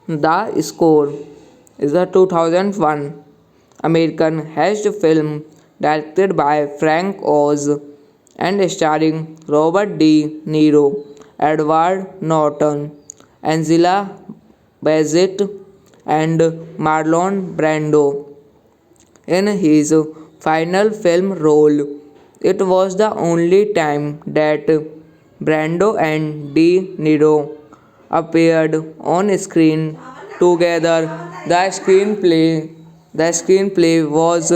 The Score is a 2001 American heist film directed by Frank Oz and starring Robert De Niro, Edward Norton, Angela Bassett, and Marlon Brando in his final film role. It was the only time that Brando and De Niro appeared on screen together. The screenplay was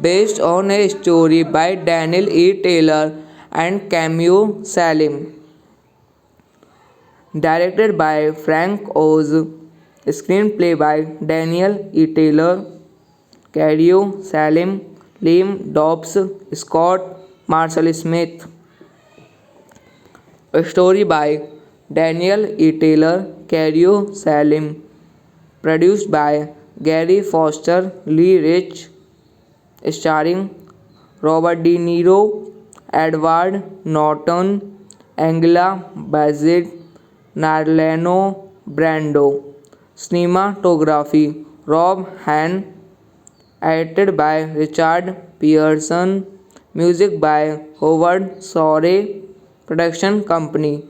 based on a story by Daniel E. Taylor and Camille Salim, directed by Frank Oz, screenplay by Daniel E. Taylor, Cadio Salim, Liam Dobbs, Scott Marshall Smith. A story by Daniel E. Taylor, Cadio Salim, produced by Gary Foster Lee Rich, starring Robert De Niro, Edward Norton, Angela Bassett, Marlon Brando. Cinematography Rob Hahn, edited by Richard Pearson, music by Howard Shore, production company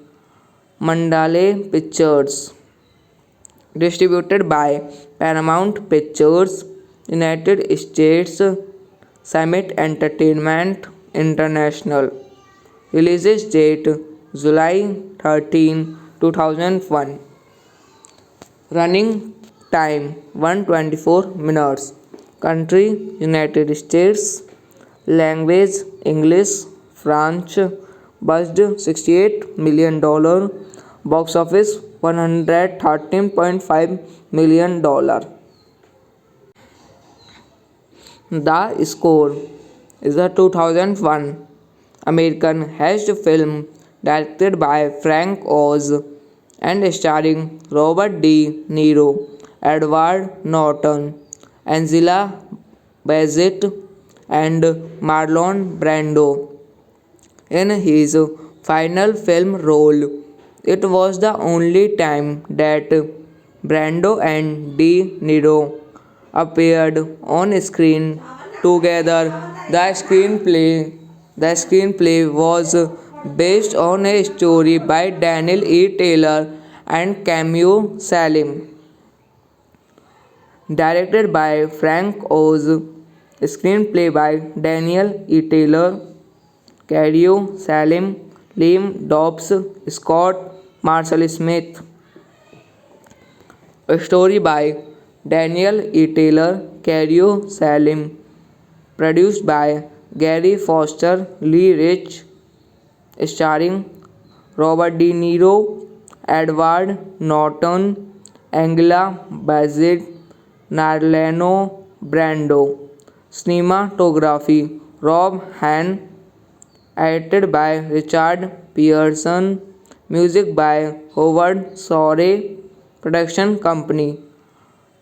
Mandalay Pictures, distributed by Paramount Pictures, United States, Summit Entertainment International. Release date July 13, 2001. Running time 124 minutes. Country United States. Language English. France. Budget $68 million. Box office $113.5 million. The Score is a 2001 American heist film directed by Frank Oz and starring Robert De Niro, Edward Norton, Angela Bassett, and Marlon Brando in his final film role. It was the only time that Brando and De Niro appeared on screen together. The screenplay was based on a story by Daniel E. Taylor and Camille Salim, Directed by Frank Oz, screenplay by Daniel E. Taylor, Cadio Salim, Liam Dobbs, Scott Marshall Smith. A story by Daniel E. Taylor, Cadio Salim. Produced by Gary Foster Lee Rich. Starring Robert De Niro, Edward Norton, Angela Bassett, Marlon Brando. Cinematography Rob Hahn. Edited by Richard Pearson. Music by Howard Shore. Production company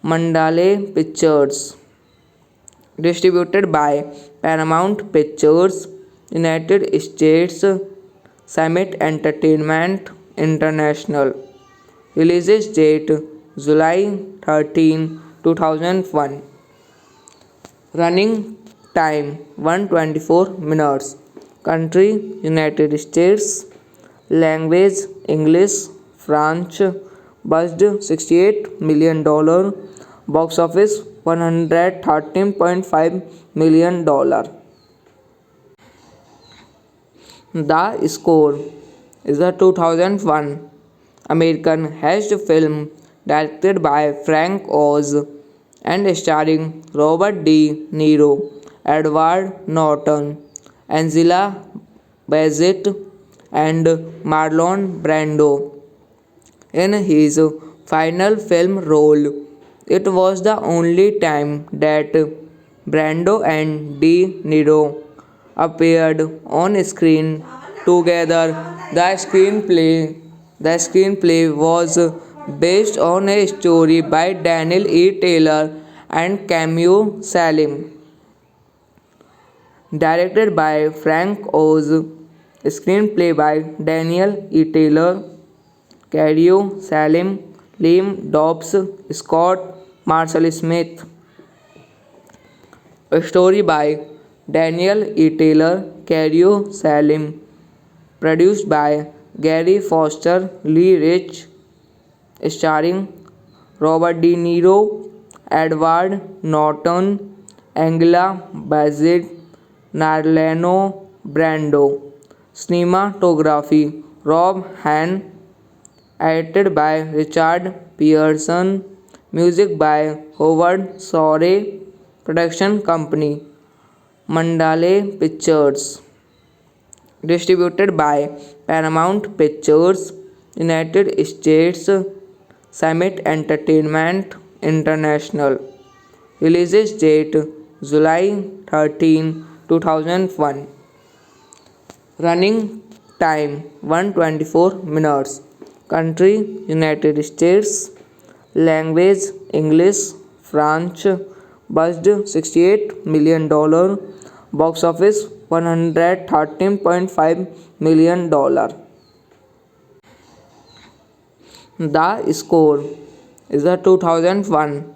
Mandalay Pictures. Distributed by Paramount Pictures, United States. Summit Entertainment International. Release date July 13, 2001. Running time 124 minutes. Country United States. Language English. French. Budget $68 million. Box office $113.5 million. The Score is a 2001 American heist film directed by Frank Oz and starring Robert De Niro, Edward Norton, Angela Bassett, and Marlon Brando in his final film role. It was the only time that Brando and De Niro appeared on screen together. The screenplay was based on a story by Daniel E. Taylor and Camille Salim. Directed by Frank Oz. Screenplay by Daniel E. Taylor, Cadio Salim, Liam Dobbs, Scott Marshall Smith. A story by Daniel E. Taylor, Cadio Salim. Produced by Gary Foster Lee Rich. Starring Robert De Niro, Edward Norton, Angela Bassett, Marlon Brando. Cinematography Rob Hahn. Edited by Richard Pearson. Music by Howard Shore. Production company Mandalay Pictures. Distributed by Paramount Pictures, United States. Summit Entertainment International. Release date July 13, 2001. Running time 124 minutes. Country United States. Language English. French. Budget $68 million. Box office $113.5 million. The Score is a 2001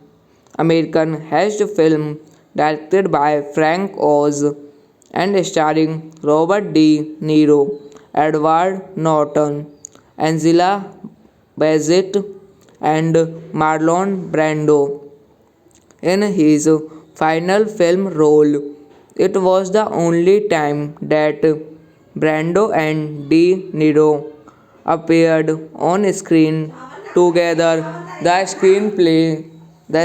American heist film directed by Frank Oz and starring Robert De Niro, Edward Norton, Angela Bassett, and Marlon Brando in his final film role. It was the only time that Brando and De Niro appeared on screen together. The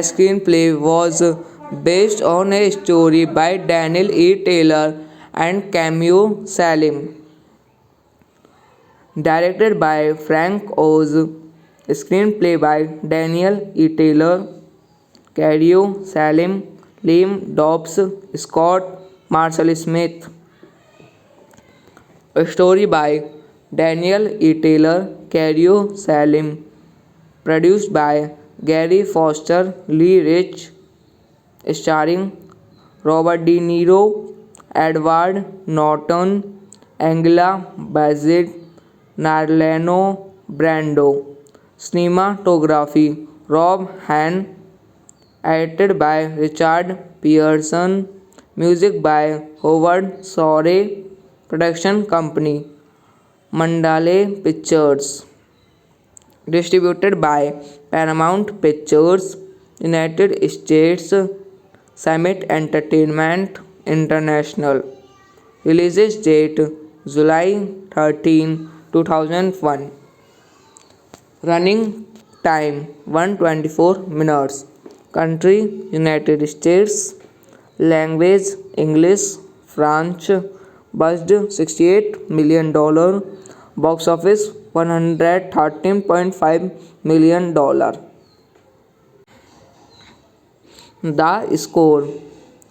screenplay was based on a story by Daniel E. Taylor and Camille Salim. Directed by Frank Oz. Screenplay by Daniel E. Taylor, Cadio Salim, Liam Dobbs, Scott Marshall Smith. A story by Daniel E. Taylor, Cadio Salim. Produced by Gary Foster Lee Rich. Starring Robert De Niro, Edward Norton, Angela Bassett, Marlon Brando. Cinematography Rob Hahn. Edited by Richard Pearson. Music by Howard Shore. Production company Mandalay Pictures. Distributed by Paramount Pictures, United States, Summit Entertainment International. Release date July 13, 2001. Running time 124 minutes. Country United States. Language English, French. Budget $68 million. Box office $113.5 million. The Score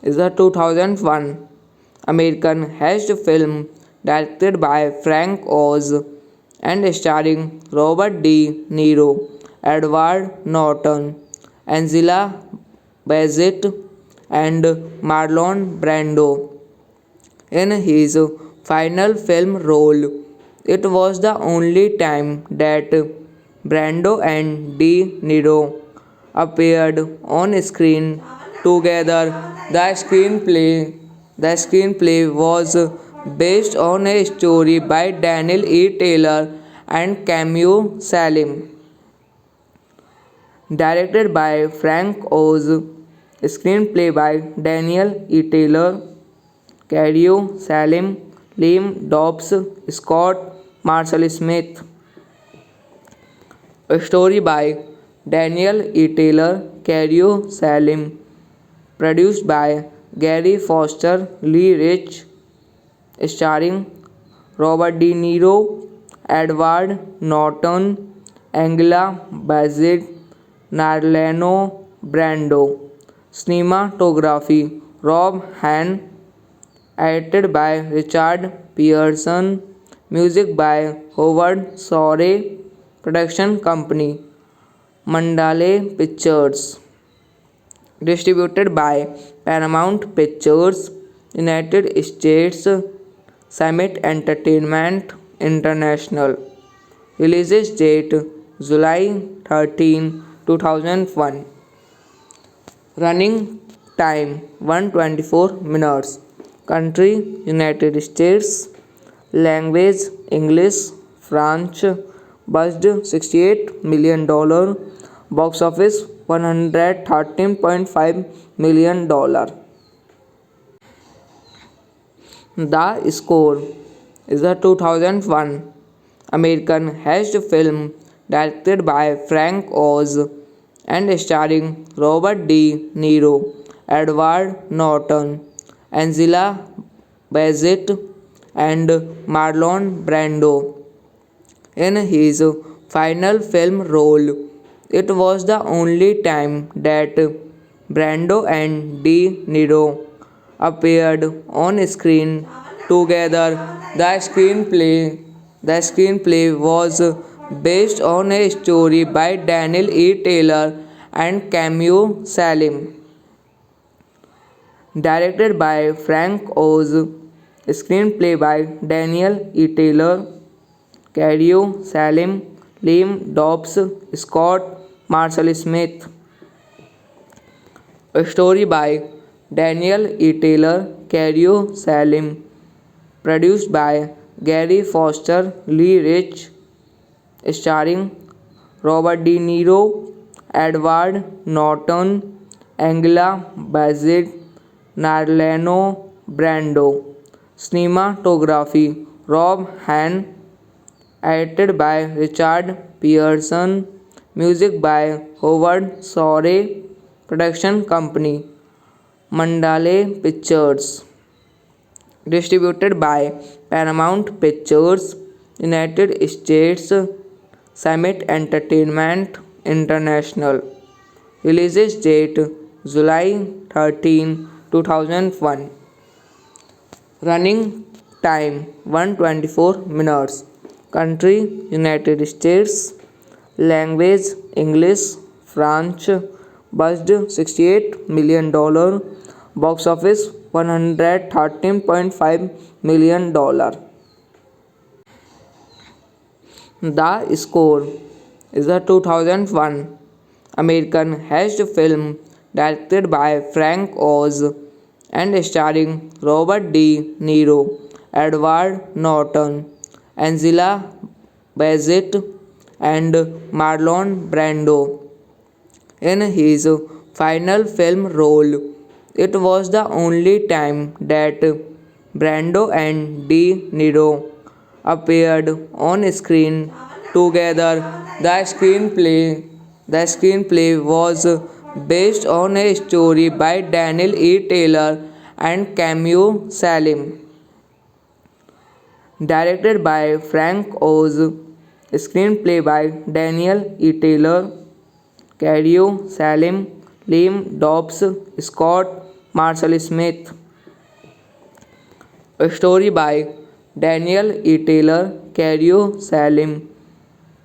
is a 2001 American heist film directed by Frank Oz and starring Robert De Niro, Edward Norton, Angela Bassett, and Marlon Brando in his final film role. It was the only time that Brando and De Niro appeared on screen together. The screenplay was based on a story by Daniel E. Taylor and Camille Salim, directed by Frank Oz, screenplay by Daniel E. Taylor, Cario Salim, Liam Dobbs, Scott Marshall Smith. A story by Daniel E. Taylor, Cario Salim, produced by Gary Foster Lee Rich, starring Robert De Niro, Edward Norton, Angela Bassett, Marlon Brando. Cinematography Rob Hahn, edited by Richard Pearson, music by Howard Shore, production company Mandalay Pictures, distributed by Paramount Pictures, United States, Summit Entertainment International. Release date July 13, 2001. Running time 124 minutes. Country United States. Language English, French. Budget $68 million. Box office $113.5 million. The Score is a 2001 American heist film directed by Frank Oz and starring Robert De Niro, Edward Norton, Angela Bassett, and Marlon Brando in his final film role. It was the only time that Brando and De Niro appeared on screen together. The screenplay was based on a story by Daniel E. Taylor and Camille Salim, directed by Frank Oz, screenplay by Daniel E. Taylor, Cario Salim, Liam Dobbs, Scott Marshall Smith. A story by Daniel E. Taylor, Cario Salim, produced by Gary Foster Lee Rich, starring Robert De Niro, Edward Norton, Angela Bassett, Marlon Brando. Cinematography Rob Hahn, edited by Richard Pearson, music by Howard Shore, production company Mandalay Pictures, distributed by Paramount Pictures, United States, Summit Entertainment International. Release date July 13, 2001. Running time 124 minutes. Country United States. Language English, French. Budget $68 million. Box office $113.5 million. The Score is a 2001 American heist film directed by Frank Oz and starring Robert De Niro, Edward Norton, Angela Bassett, and Marlon Brando in his final film role. It was the only time that Brando and De Niro appeared on screen together. The screenplay was based on a story by Daniel E. Taylor and Camille Salim, directed by Frank Oz, screenplay by Daniel E. Taylor, Cario Salim, Liam Dobbs, Scott Marshall Smith. A story by Daniel E. Taylor, Cario Salim,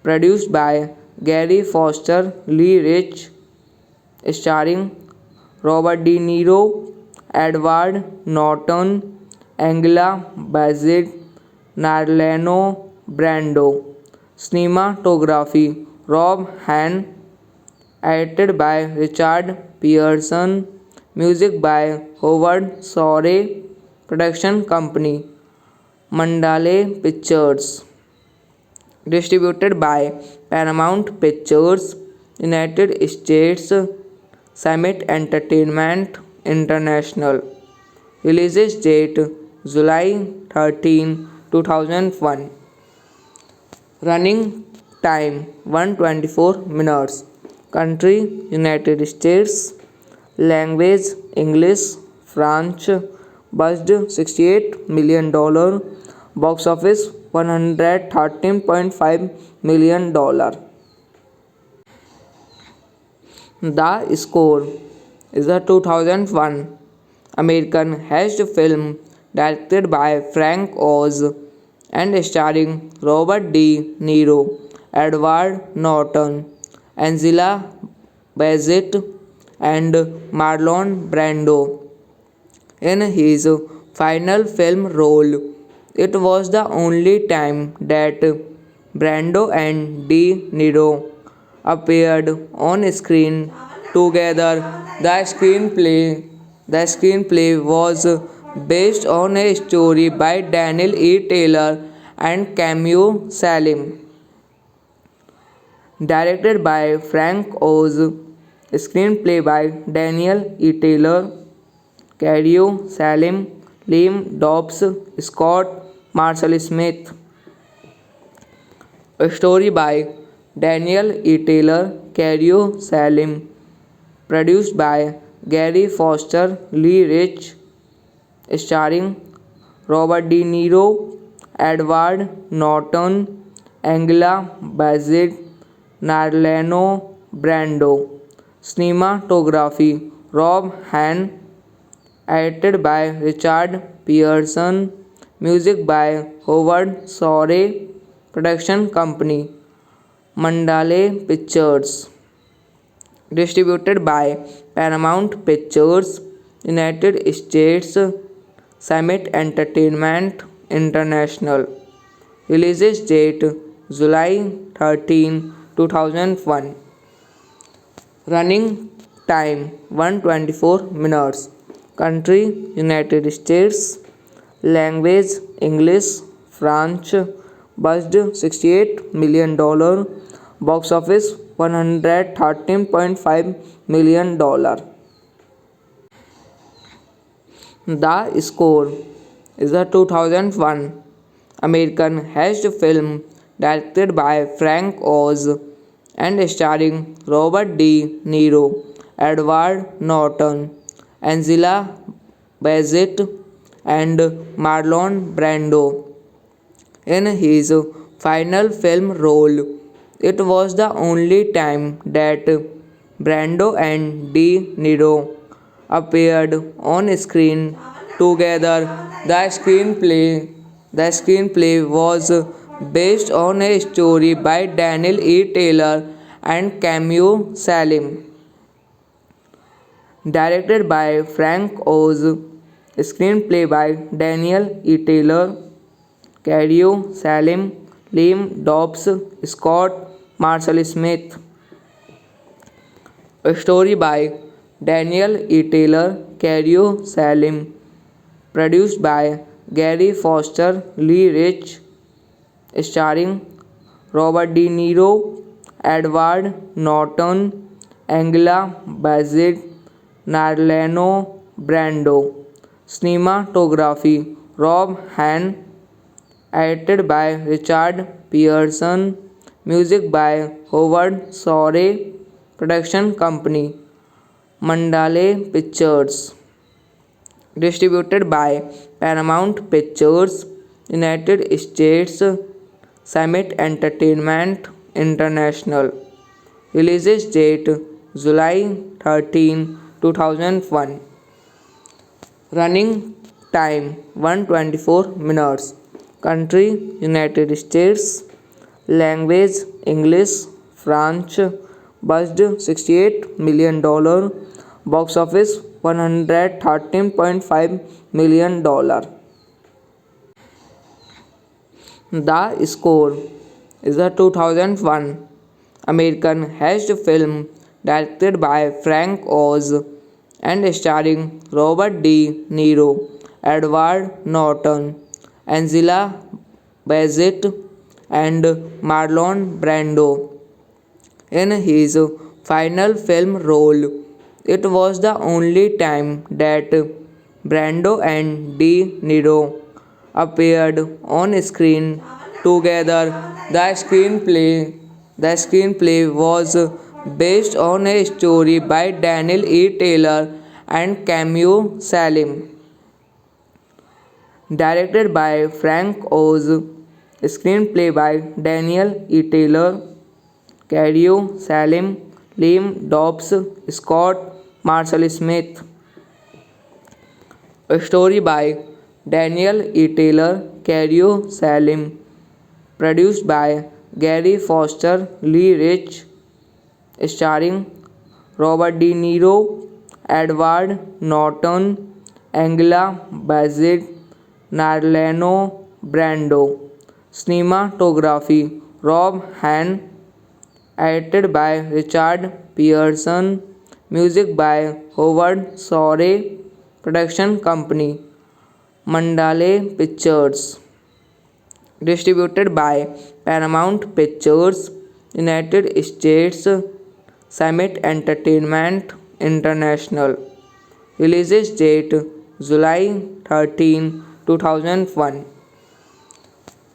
produced by Gary Foster Lee Rich, starring Robert De Niro, Edward Norton, Angela Bassett, Marlon Brando. Cinematography Rob Hahn, edited by Richard Pearson, music by Howard Shore, production company Mandalay Pictures, distributed by Paramount Pictures, United States, Summit Entertainment International. Release date July 13, 2001. Running time 124 minutes. Country United States. Language English. French. Budget $68 million. Box office $113.5 million. The Score is a 2001 American heist film directed by Frank Oz and starring Robert De Niro, Edward Norton, Angela Bassett, and Marlon Brando in his final film role. It was the only time that Brando and De Niro appeared on screen together. The screenplay was based on a story by Daniel E. Taylor and Camille Salim, directed by Frank Oz, screenplay by Daniel E. Taylor, Cario Salim, Liam Dobbs, Scott Marshall Smith. A story by Daniel E. Taylor, Cario Salim, produced by Gary Foster Lee Rich, starring Robert De Niro, Edward Norton, Angela Bassett, Marlon Brando. Cinematography Rob Hahn, edited by Richard Pearson, music by Howard Shore, production company Mandalay Pictures, distributed by Paramount Pictures, United States, Summit Entertainment International. Release date July 13, 2001. Running time 124 minutes. Country United States. Language English. French. Budget $68 million. Box office $113.5 million. The Score is a 2001 American heist film directed by Frank Oz and starring Robert De Niro, Edward Norton, Angela Bassett, and Marlon Brando in his final film role. It was the only time that Brando and De Niro appeared on screen together. The screenplay was based on a story by Daniel E. Taylor and Camille Salim, directed by Frank Oz, screenplay by Daniel E. Taylor, Cario Salim, Liam Dobbs, Scott Marshall Smith. A story by Daniel E. Taylor, Cario Salim, produced by Gary Foster Lee Rich, starring Robert De Niro, Edward Norton, Angela Bassett, Marlon Brando. Cinematography Rob Han, edited by Richard Pearson, music by Howard Shore, production company Mandalay Pictures, distributed by Paramount Pictures, United States, Summit Entertainment International. Release date July 13, 2001. Running time 124 minutes. Country United States. Language English. French. Budget $68 million. Box office $113.5 million. The Score is a 2001 American heist film directed by Frank Oz and starring Robert De Niro, Edward Norton, Angela Bassett, and Marlon Brando in his final film role. It was the only time that Brando and De Niro appeared on screen together. The screenplay was based on a story by Daniel E. Taylor and Camille Salim, directed by Frank Oz, screenplay by Daniel E. Taylor, Cario Salim, Liam Dobbs, Scott Marshall Smith. A story by Daniel E. Taylor, Cario Salim, produced by Gary Foster Lee Rich, starring Robert De Niro, Edward Norton, Angela Bassett, Marlon Brando. Cinematography Rob Han, edited by Richard Pearson, music by Howard Shore, production company Mandalay Pictures, distributed by Paramount Pictures, United States, Summit Entertainment International. Release date July 13, 2001.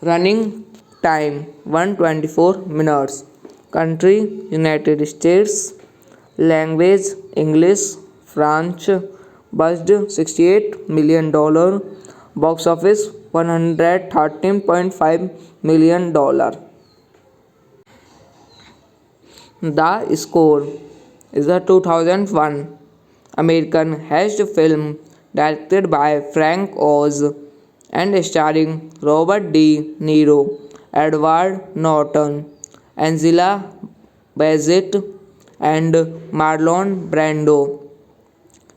Running time 124 minutes. Country United States. Language English. French. Budget $68 million. Box office $113.5 million. The Score is a 2001 American heist film directed by Frank Oz and starring Robert De Niro, Edward Norton, Angela Bassett, and Marlon Brando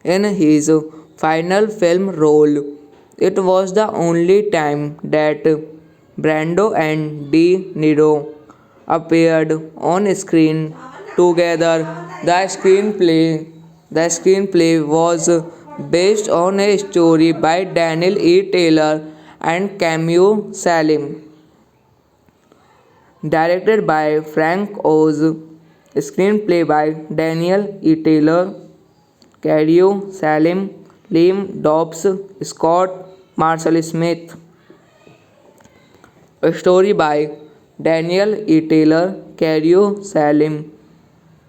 in his final film role. It was the only time that Brando and De Niro appeared on screen together. The screenplay was based on a story by Daniel E. Taylor and Camille Salim, directed by Frank Oz, screenplay by Daniel E. Taylor, Cario Salim, Liam Dobbs, Scott Marshall Smith. A story by Daniel E. Taylor, Cario Salim,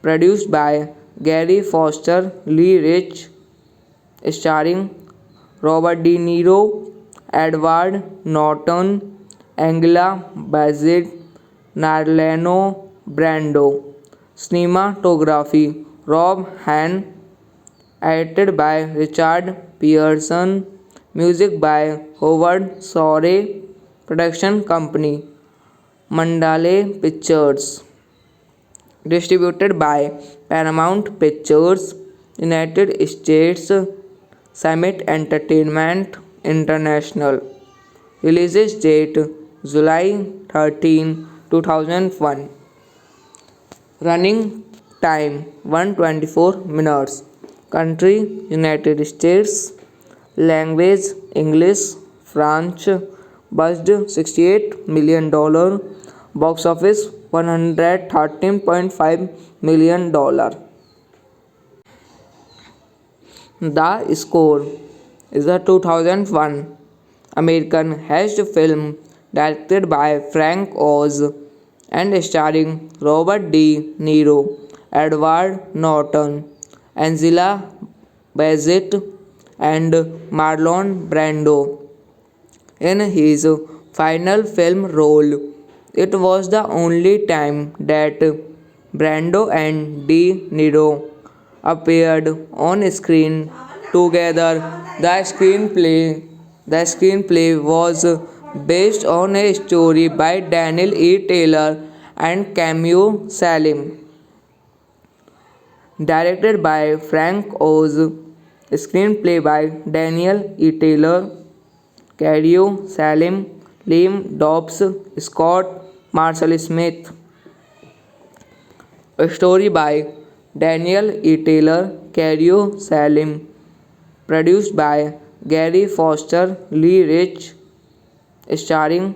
produced by Gary Foster Lee Rich, starring Robert De Niro, Edward Norton, Angela Bassett, Marlon Brando. Cinematography Rob Han, edited by Richard Pearson, music by Howard Shore, production company Mandalay Pictures, distributed by Paramount Pictures, United States, Summit Entertainment International. Release date July 13, 2001. Running time 124 minutes. Country United States. Language English. French. Budget $68 million. Box office $113.5 million. The Score is a 2001 American heist film directed by Frank Oz and starring Robert De Niro, Edward Norton, Angela Bassett, and Marlon Brando in his final film role. It was the only time that Brando and De Niro appeared on screen together. The screenplay was based on a story by Daniel E. Taylor and Camille Salim, directed by Frank Oz, screenplay by Daniel E. Taylor, Cario Salim, Liam Dobbs, Scott Marshall Smith. A story by Daniel E. Taylor, Cario Salim, produced by Gary Foster Lee Rich, starring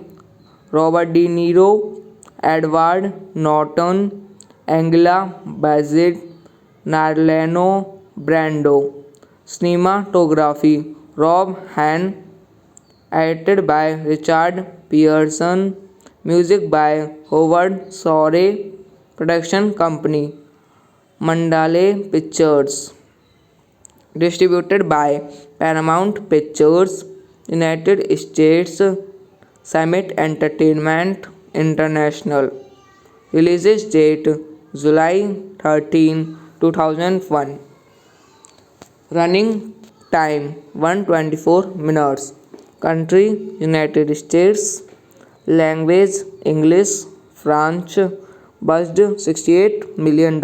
Robert De Niro, Edward Norton, Angela Bassett, Marlon Brando. Cinematography Rob Hahn, edited by Richard Pearson, music by Howard Shore, production company Mandalay Pictures, distributed by Paramount Pictures, United States, Summit Entertainment International. Release date July 13, 2001. Running time 124 minutes. Country United States. Language English. French. Budget $68 million.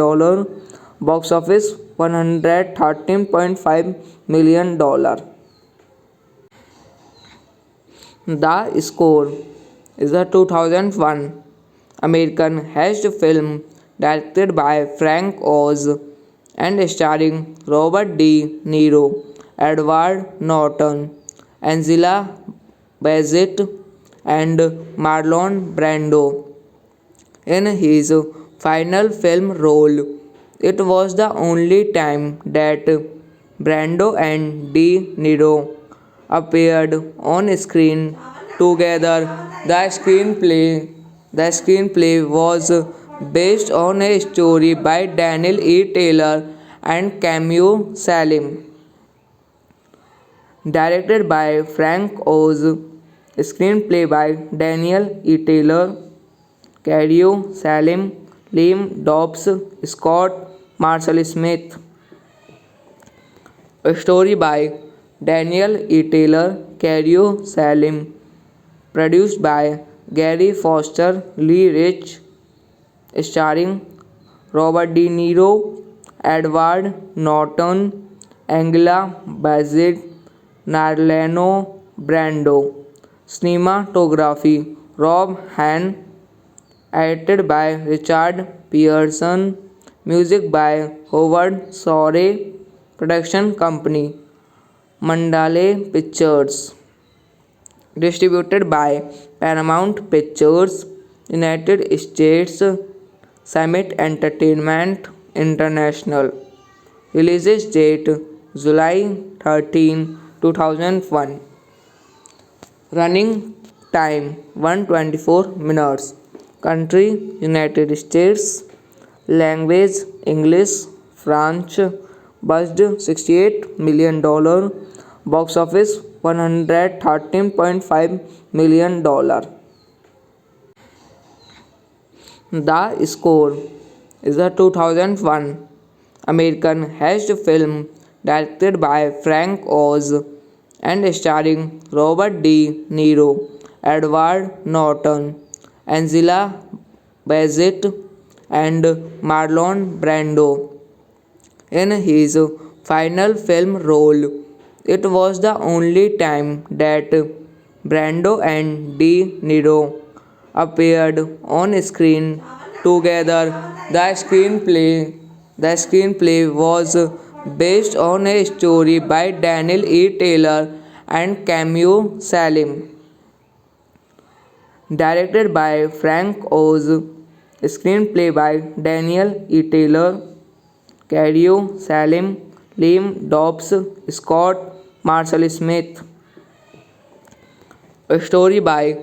Box office $113.5 million. The Score is a 2001 American heist film directed by Frank Oz and starring Robert De Niro, Edward Norton, Angela Bassett, and Marlon Brando in his final film role. It was the only time that Brando and De Niro appeared on screen together. The screenplay was based on a story by Daniel E. Taylor and Camille Salim, directed by Frank Oz, screenplay by Daniel E. Taylor, Cario Salim, Liam Dobbs, Scott Marshall Smith. A story by Daniel E. Taylor, Cario Salim, produced by Gary Foster Lee Rich, starring Robert De Niro, Edward Norton, Angela Bassett, Marlon Brando. Cinematography Rob Hahn, edited by Richard Pearson, music by Howard Shore, production company Mandalay Pictures, distributed by Paramount Pictures, United States, Summit Entertainment International. Release date July 13, 2001. Running time 124 minutes. Country United States. Language English. French. Budget $68 million. Box office $113.5 million. The Score is a 2001 American heist film directed by Frank Oz and starring Robert De Niro, Edward Norton, Angela Bassett, and Marlon Brando in his final film role. It was the only time that Brando and De Niro appeared on screen together. The screenplay was based on a story by Daniel E. Taylor and Camille Salim, directed by Frank Oz, screenplay by Daniel E. Taylor, Cario Salim, Liam Dobbs, Scott Marshall Smith. A story by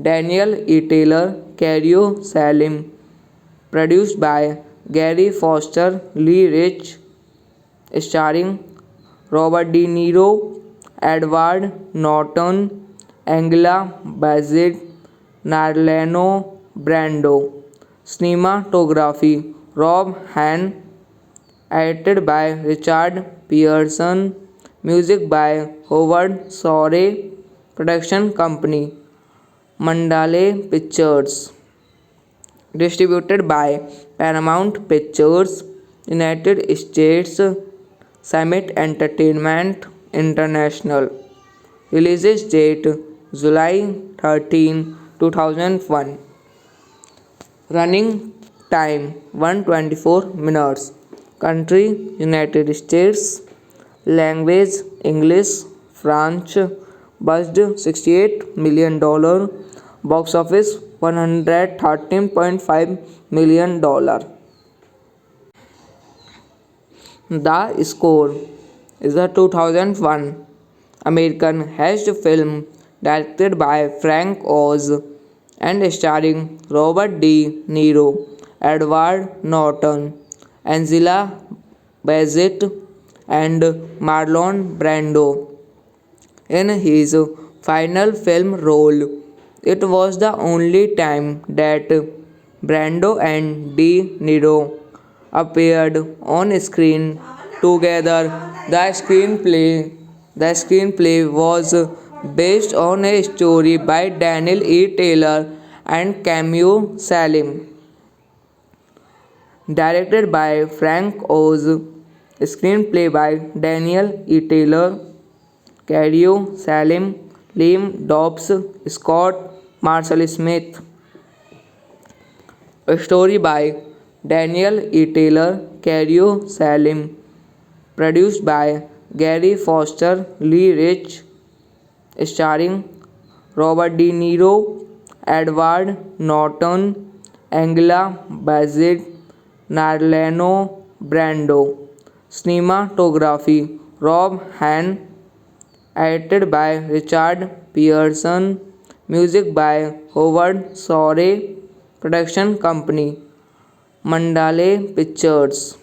Daniel E. Taylor, Cario Salim. Produced by Gary Foster Lee Rich. Starring Robert De Niro, Edward Norton, Angela Bassett, Marlon Brando. Cinematography Rob Hahn, edited by Richard Pearson, music by Howard Shore, production company Mandalay Pictures, distributed by Paramount Pictures, United States, Summit Entertainment International. Release date July 13, 2001. Running time 124 minutes. Country United States. Language English. French. Budget $68 million. Box office $113.5 million. The Score is a 2001 American heist film directed by Frank Oz and starring Robert De Niro, Edward Norton, Angela Bassett, and Marlon Brando in his final film role. It was the only time that Brando and De Niro appeared on screen together. The screenplay was based on a story by Daniel E. Taylor and Camille Salim, directed by Frank Oz, screenplay by Daniel E. Taylor, Cario Salim, Liam Dobbs, Scott Marshall Smith. A story by Daniel E. Taylor, Cario Salim, produced by Gary Foster Lee Rich, starring Robert De Niro, Edward Norton, Angela Bassett, Marlon Brando. Cinematography Rob Hahn, edited by Richard Pearson, music by Howard Shore, production company Mandalay Pictures,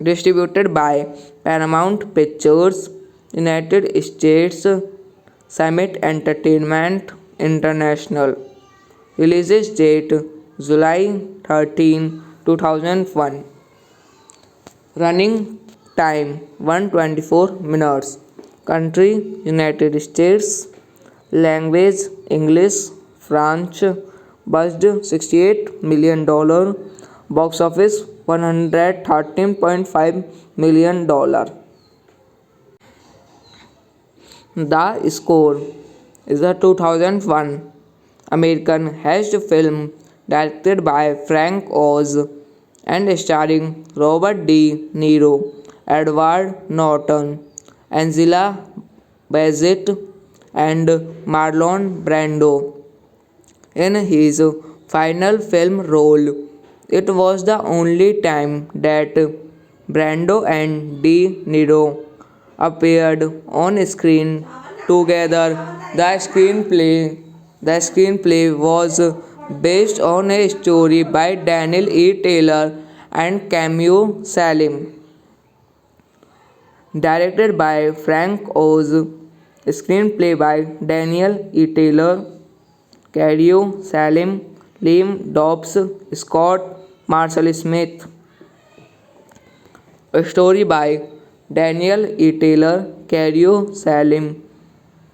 distributed by Paramount Pictures, United States, Summit Entertainment International. Release date July 13, 2001. Running time 124 minutes. Country United States. Language English. French. Budget $68 million. Box office $113.5 million. The Score is a 2001 American heist film directed by Frank Oz and starring Robert De Niro, Edward Norton, Angela Bassett, and Marlon Brando in his final film role. It was the only time that Brando and De Niro appeared on screen together. The screenplay was based on a story by Daniel E. Taylor and Camille Salim, directed by Frank Oz, screenplay by Daniel E. Taylor, Cario Salim, Liam Dobbs, Scott Marshall Smith. A story by Daniel E. Taylor, Cario Salim,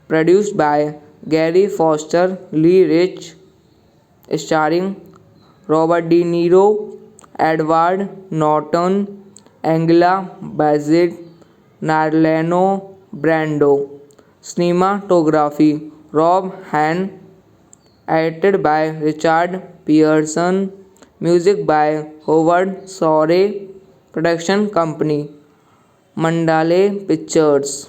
produced by Gary Foster Lee Rich, starring Robert De Niro, Edward Norton, Angela Bassett, Marlon Brando. Cinematography Rob Hahn, edited by Richard Pearson, music by Howard Shore, production company Mandalay Pictures,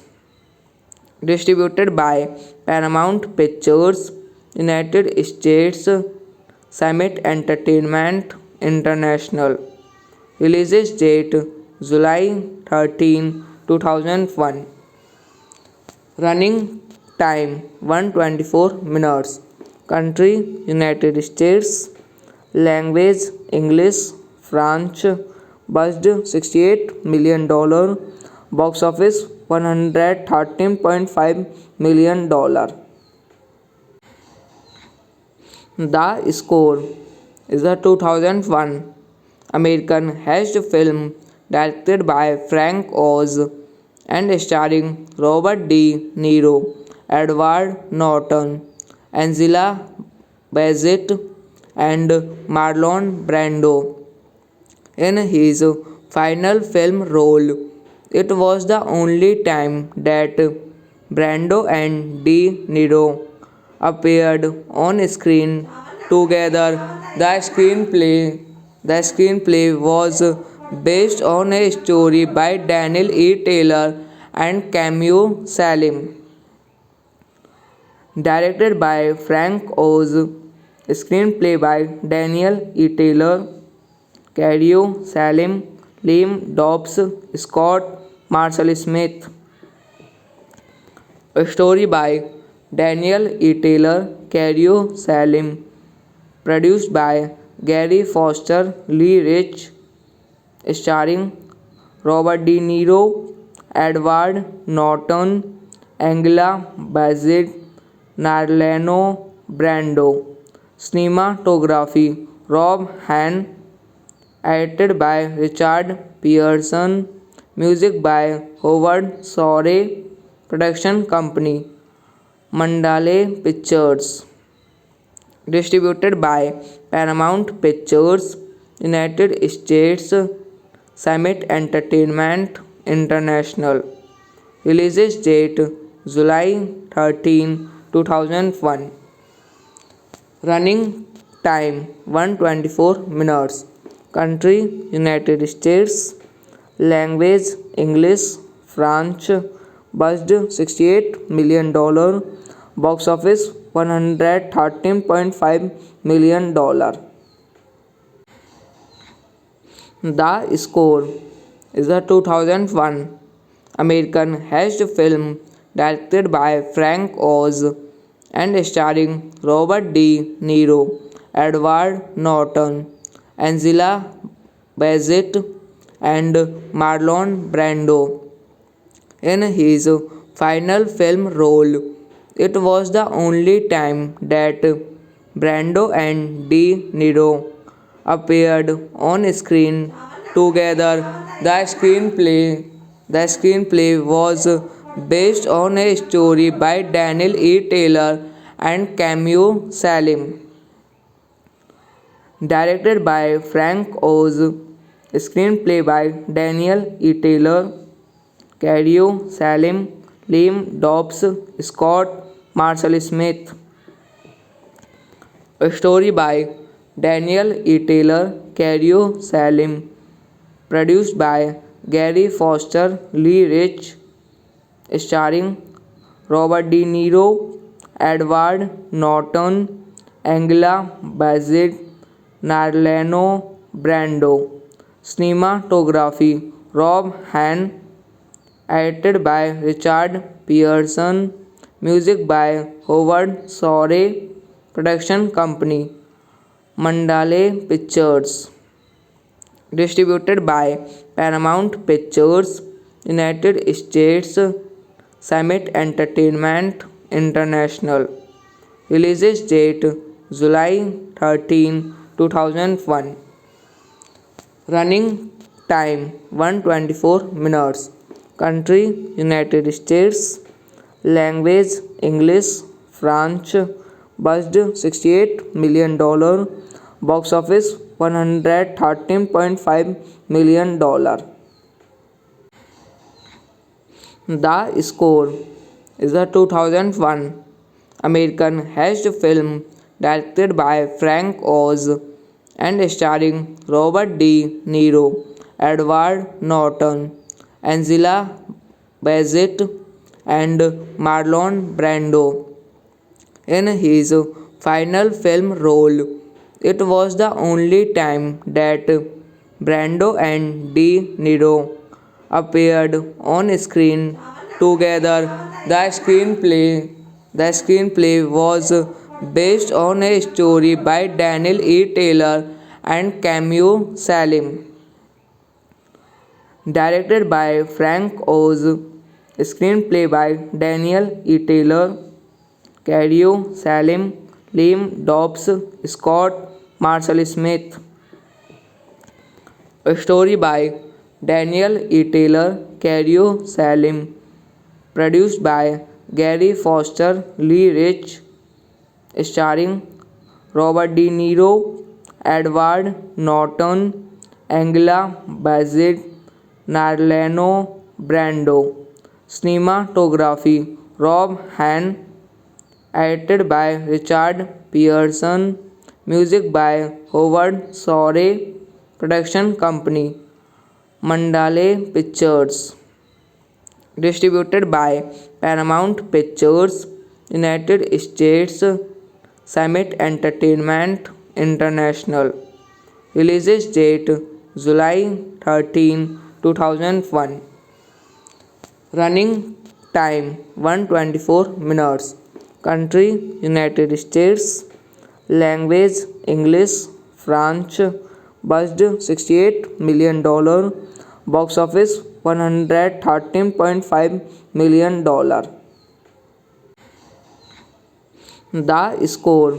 distributed by Paramount Pictures, United States, Summit Entertainment International. Release date July 13, 2001. Running time 124 minutes. Country United States. Language English. French. Budget $68 million. Box office $113.5 million. The Score is a 2001 American heist film directed by Frank Oz and starring Robert De Niro, Edward Norton, Angela Bassett, and Marlon Brando in his final film role. It was the only time that Brando and De Niro appeared on screen together. The screenplay was based on a story by Daniel E. Taylor and Camille Salim, directed by Frank Oz, screenplay by Daniel E. Taylor, Cario Salim, Liam Dobbs, Scott Marshall Smith. A story by Daniel E. Taylor, Cario Salim, produced by Gary Foster Lee Rich, starring Robert De Niro, Edward Norton, Angela Bassett, Marlon Brando. Cinematography Rob Hahn, edited by Richard Pearson, music by Howard Shore, production company Mandalay Pictures, distributed by Paramount Pictures, United States, Summit Entertainment International. Release date July 13, 2001. Running time 124 minutes. Country United States. Language English. French. Budget $68 million. Box office $113.5 million. The Score is a 2001 American heist film directed by Frank Oz and starring Robert De Niro, Edward Norton, Angela Bassett, and Marlon Brando in his final film role. It was the only time that Brando and De Niro appeared on screen together. The screenplay was based on a story by Daniel E. Taylor and Camille Salim, directed by Frank Oz, screenplay by Daniel E. Taylor, Cario Salim, Liam Dobbs, Scott Marshall Smith. A story by Daniel E. Taylor, Cario Salim, produced by Gary Foster Lee Rich, starring Robert De Niro, Edward Norton, Angela Bassett, Marlon Brando. Cinematography Rob Hahn, edited by Richard Pearson, music by Howard Shore, production company Mandalay Pictures, distributed by Paramount Pictures, United States, Summit Entertainment International. Release date July 13, 2001. Running time 124 minutes. Country United States. Language English. French. Budget $68 million. Box office $113.5 million. The Score is a 2001 American heist film directed by Frank Oz and starring Robert De Niro, Edward Norton, Angela Bassett, and Marlon Brando in his final film role. It was the only time that Brando and De Niro appeared on screen together. The screenplay was based on a story by Daniel E. Taylor and Camille Salim, directed by Frank Oz, screenplay by Daniel E. Taylor, Cadio Salim, Liam Dobbs, Scott Marshall Smith. A story by Daniel E. Taylor, Cadio Salim, produced by Gary Foster Lee Rich, starring Robert De Niro, Edward Norton, Angela Bassett, Marlon Brando. Cinematography Rob Hahn, edited by Richard Pearson, music by Howard Shore, production company Mandalay Pictures, distributed by Paramount Pictures, United States, Summit Entertainment International. Release date July 13, 2001. Running time 124 minutes. Country United States. Language English. France. Budget $68 million. Box office $113.5 million. The Score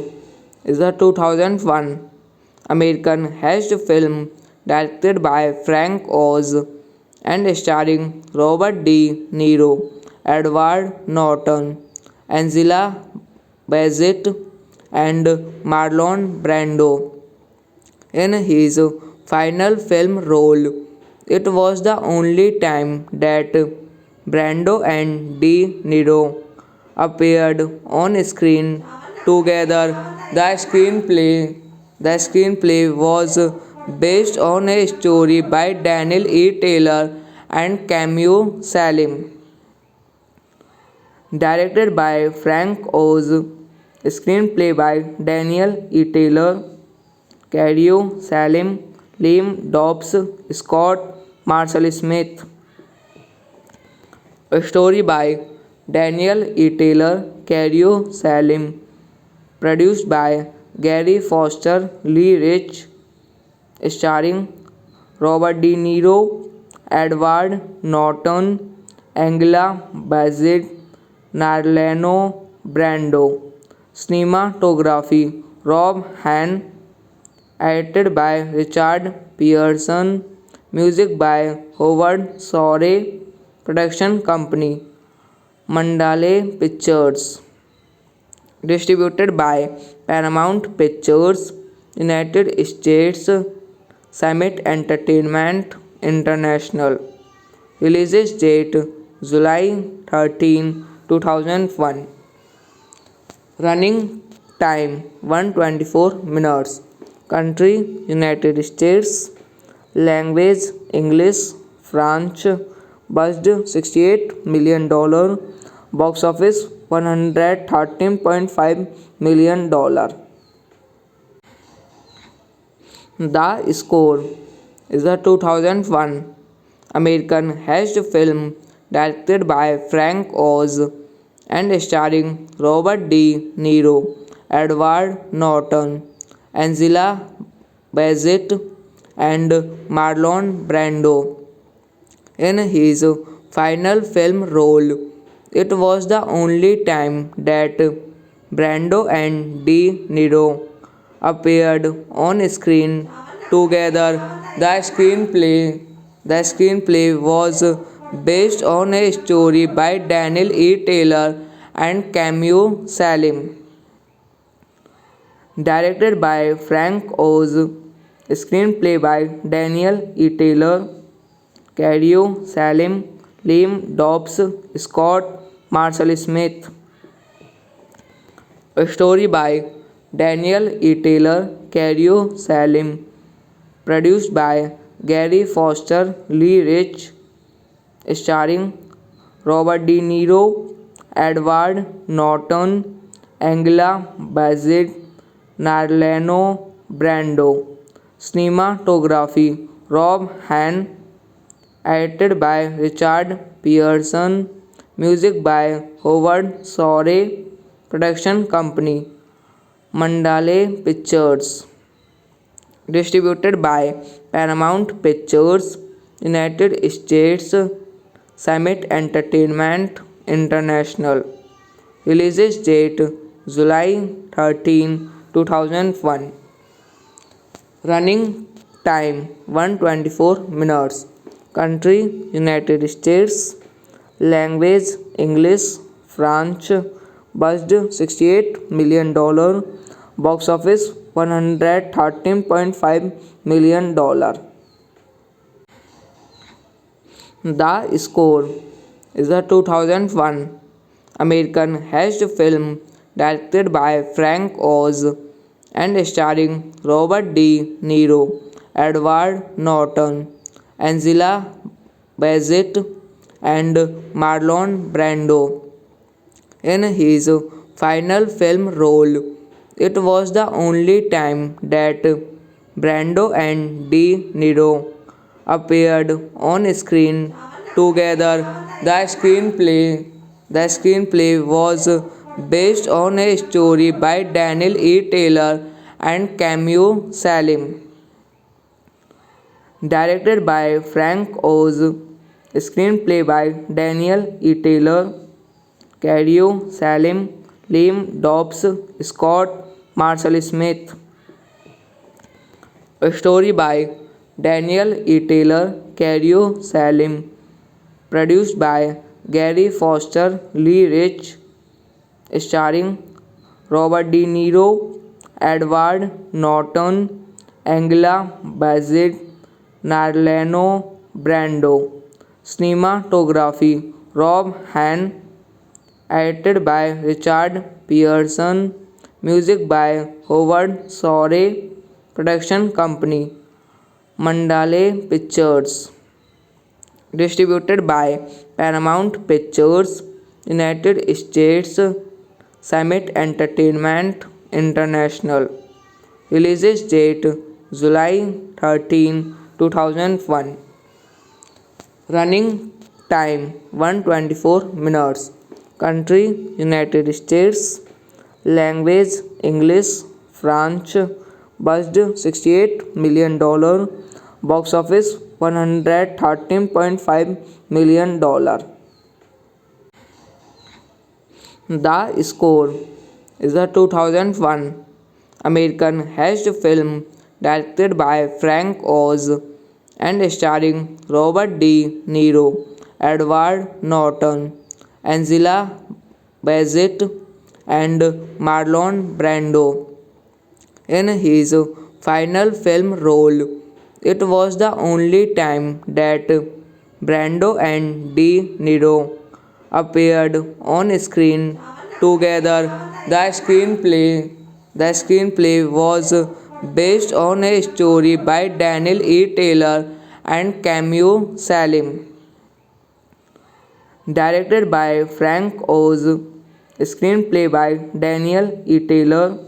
is a 2001 American heist film directed by Frank Oz and starring Robert De Niro, Edward Norton, Angela Bassett, and Marlon Brando in his final film role. It was the only time that Brando and De Niro appeared on screen together. The screenplay was based on a story by Daniel E. Taylor and Camille Salim, directed by Frank Oz, screenplay by Daniel E. Taylor, Cadio Salim, Liam Dobbs, Scott Marshall Smith. A story by Daniel E. Taylor, Cadio Salim, produced by Gary Foster Lee Rich, starring Robert De Niro, Edward Norton, Angela Bassett, Marlon Brando. Cinematography Rob Hahn, edited by Richard Pearson, music by Howard Shore, production company Mandalay Pictures, distributed by Paramount Pictures, United States, Summit Entertainment International. Release date July 13, 2001. Running time 124 minutes. Country United States. Language English. France. Budget $68 million. Box office $113.5 million. The Score is a 2001 American heist film directed by Frank Oz and starring Robert De Niro, Edward Norton, Angela Bassett, and Marlon Brando in his final film role. It was the only time that Brando and De Niro appeared on screen together. The screenplay was based on a story by Daniel E. Taylor and Camille Salim, directed by Frank Oz, screenplay by Daniel E. Taylor, Cadio Salim, Liam Dobbs, Scott Marshall Smith. A story by Daniel E. Taylor, Cadio Salim, produced by Gary Foster Lee Rich, starring Robert De Niro, Edward Norton, Angela Bassett, Marlon Brando. Cinematography Rob Han, edited by Richard Pearson, music by Howard Shore, production company Mandalay Pictures, distributed by Paramount Pictures, United States, Summit Entertainment International. Release date July 13, 2001. Running time 124 minutes. Country United States. Language English. French. Budget $68 million. Box office $113.5 million. The Score is a 2001 American heist film directed by Frank Oz and starring Robert De Niro, Edward Norton, Angela Bassett, and Marlon Brando in his final film role. It was the only time that Brando and De Niro appeared on screen together. The screenplay was based on a story by Daniel E. Taylor and Camille Salim, directed by Frank Oz, screenplay by Daniel E. Taylor, Cario Salim, Liam Dobbs, Scott Marshall Smith. A story by Daniel E. Taylor, Cario Salim, produced by Gary Foster Lee Rich, starring Robert De Niro, Edward Norton, Angela Bassett, Marlon Brando. Cinematography Rob Han, edited by Richard Pearson, music by Howard Shore, production company Mandalay Pictures, distributed by Paramount Pictures, United States, Summit Entertainment International. Release date July 13, 2001. Running time 124 minutes. Country United States. Language English. French. Budget $68 million. Box office $113.5 million. The Score is a 2001 American heist film directed by Frank Oz and starring Robert De Niro, Edward Norton, Angela Bassett, and Marlon Brando in his final film role. It was the only time that Brando and De Niro appeared on screen together. The screenplay was based on a story by Daniel E. Taylor and Camille Salim, directed by Frank Oz, screenplay by Daniel E. Taylor,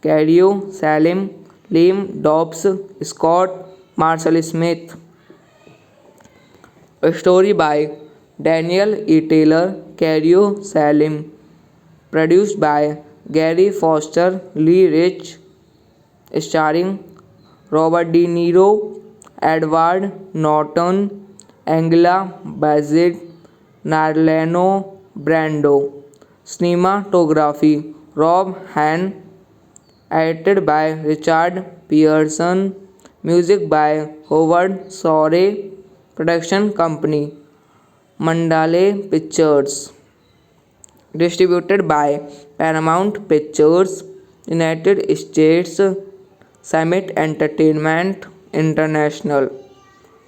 Cario Salim, Liam Dobbs, Scott Marshall Smith. A story by Daniel E. Taylor, Cario Salim, produced by Gary Foster Lee Rich, starring Robert De Niro, Edward Norton, Angela Bassett, Marlon Brando. Cinematography Rob Han, edited by Richard Pearson, music by Howard Shore, production company Mandalay Pictures, distributed by Paramount Pictures, United States, Summit Entertainment International.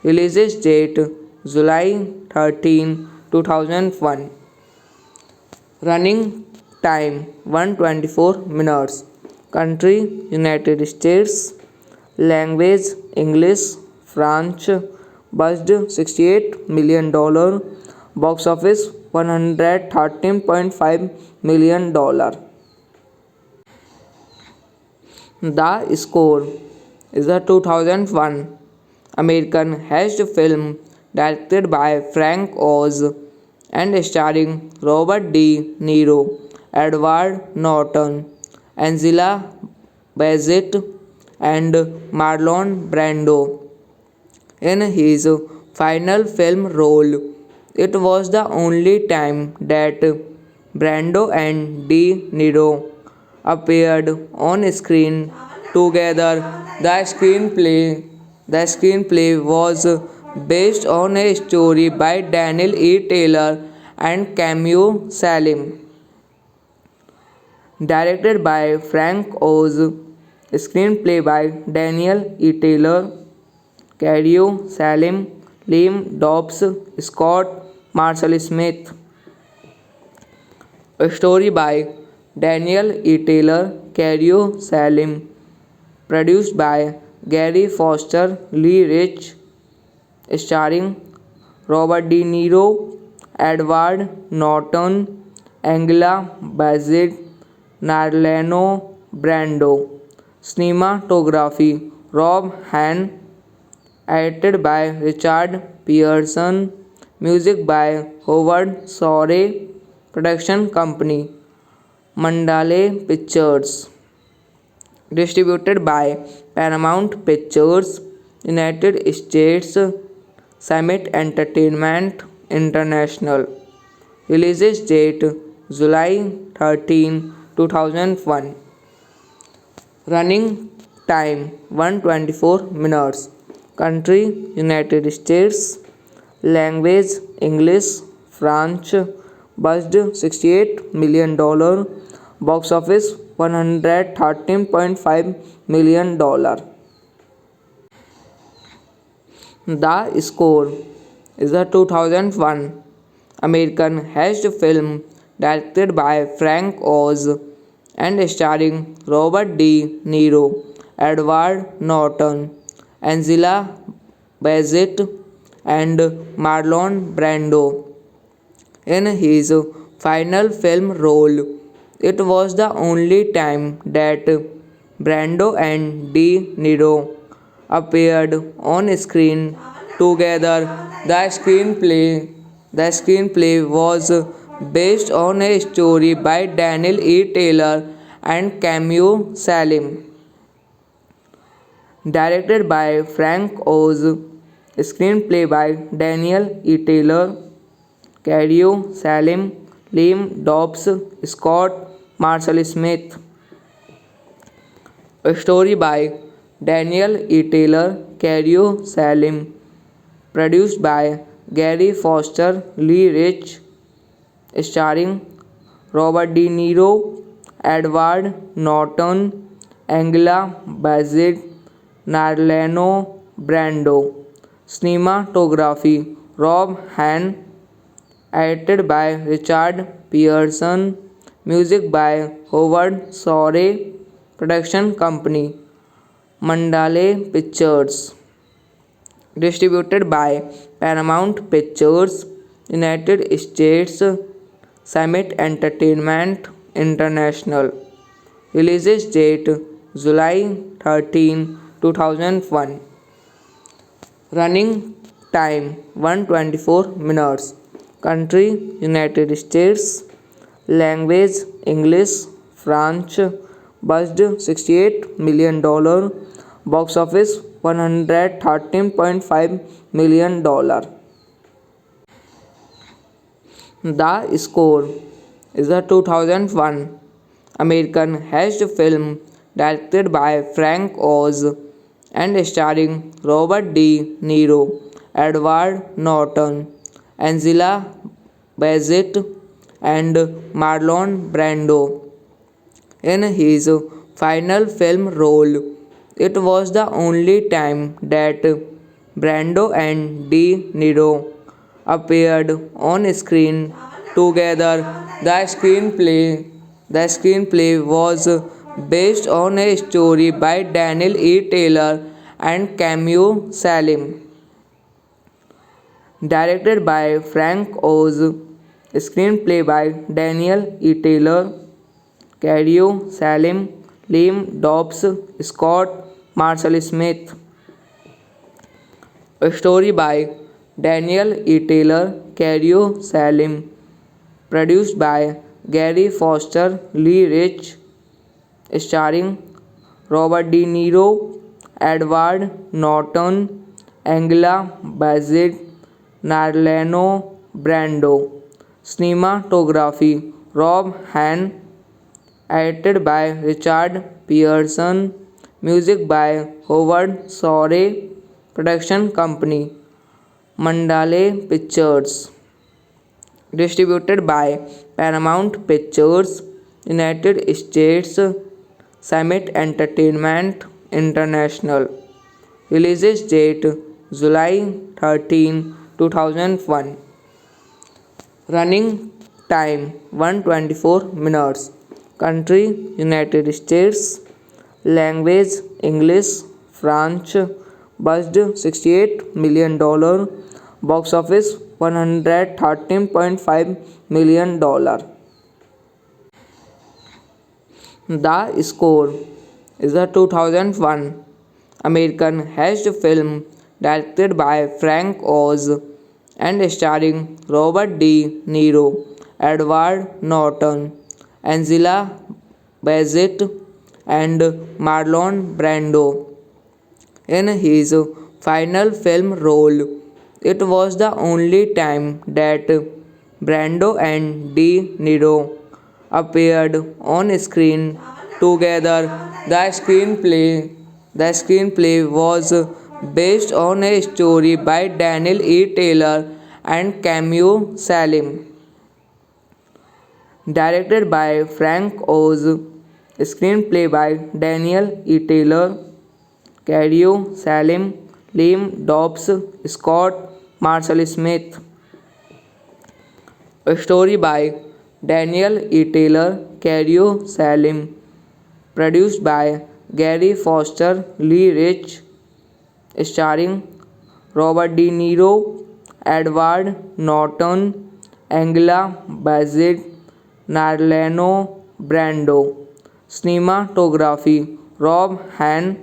Release date July 13, 2001. Running time 124 minutes. Country United States. Language English. French. Budget $68 million. Box office $113.5 million. The Score is a 2001 American heist film directed by Frank Oz and starring Robert De Niro, Edward Norton, Angela Bassett, and Marlon Brando in his final film role. It was the only time that Brando and De Niro appeared on screen together. The screenplay was based on a story by Daniel E. Taylor and Camille Salim, directed by Frank Oz, screenplay by Daniel E. Taylor, Cario Salim, Liam Dobbs, Scott Marshall Smith. A story by Daniel E. Taylor, Cario Salim, produced by Gary Foster Lee Rich, starring Robert De Niro, Edward Norton, Angela Bassett, Marlon Brando. Cinematography Rob Hahn, edited by Richard Pearson, music by Howard Shore, production company Mandalay Pictures, distributed by Paramount Pictures, United States, Summit Entertainment International. Release date July 13, 2001. Running time 124 minutes. Country United States. Language English. French. Budget $68 million. Box office $113.5 million. The Score is a 2001 American heist film directed by Frank Oz and starring Robert De Niro, Edward Norton, Angela Bassett, and Marlon Brando in his final film role. It was the only time that Brando and De Niro appeared on screen together. The screenplay was based on a story by Daniel E. Taylor and Camille Salim, directed by Frank Oz, screenplay by Daniel E. Taylor, Cario Salim, Liam Dobbs, Scott Marshall Smith. A story by Daniel E. Taylor, Cario Salim, produced by Gary Foster Lee Rich, starring Robert De Niro, Edward Norton, Angela Bassett, Marlon Brando. Cinematography Rob Hahn, edited by Richard Pearson, music by Howard Shore, production company Mandalay Pictures, distributed by Paramount Pictures, United States, Summit Entertainment International. Release date July 13, 2001. Running time 124 minutes. Country United States. Language English. French. Budget $68 million. Box office $113.5 million. The Score is a 2001 American heist film directed by Frank Oz and starring Robert De Niro, Edward Norton, Angela Bassett, and Marlon Brando in his final film role. It was the only time that Brando and De Niro appeared on screen together. The screenplay was based on a story by Daniel E. Taylor and Camille Salim, directed by Frank Oz, screenplay by Daniel E. Taylor, Cario Salim, Liam Dobbs, Scott Marshall Smith. A story by Daniel E. Taylor, Cario Salim, produced by Gary Foster Lee Rich, starring Robert De Niro, Edward Norton, Angela Bassett, Marlon Brando. Cinematography Rob Hahn, edited by Richard Pearson, music by Howard Shore, production company Mandalay Pictures, distributed by Paramount Pictures, United States, Summit Entertainment International. Release date July 13, 2001. Running time 124 minutes. Country United States. Language English. French. Budget $68 million. Box office $113.5 million. The Score is a 2001 American heist film directed by Frank Oz and starring Robert De Niro, Edward Norton, Angela Bassett, and Marlon Brando in his final film role. It was the only time that Brando and De Niro appeared on screen together. The screenplay was based on a story by Daniel E. Taylor and Camille Salim, directed by Frank Oz, screenplay by Daniel E. Taylor, Cario Salim, Liam Dobbs, Scott Marshall Smith. A story by Daniel E. Taylor, Cario Salim, produced by Gary Foster Lee Rich, starring Robert De Niro, Edward Norton, Angela Bassett, Marlon Brando. Cinematography Rob Hahn,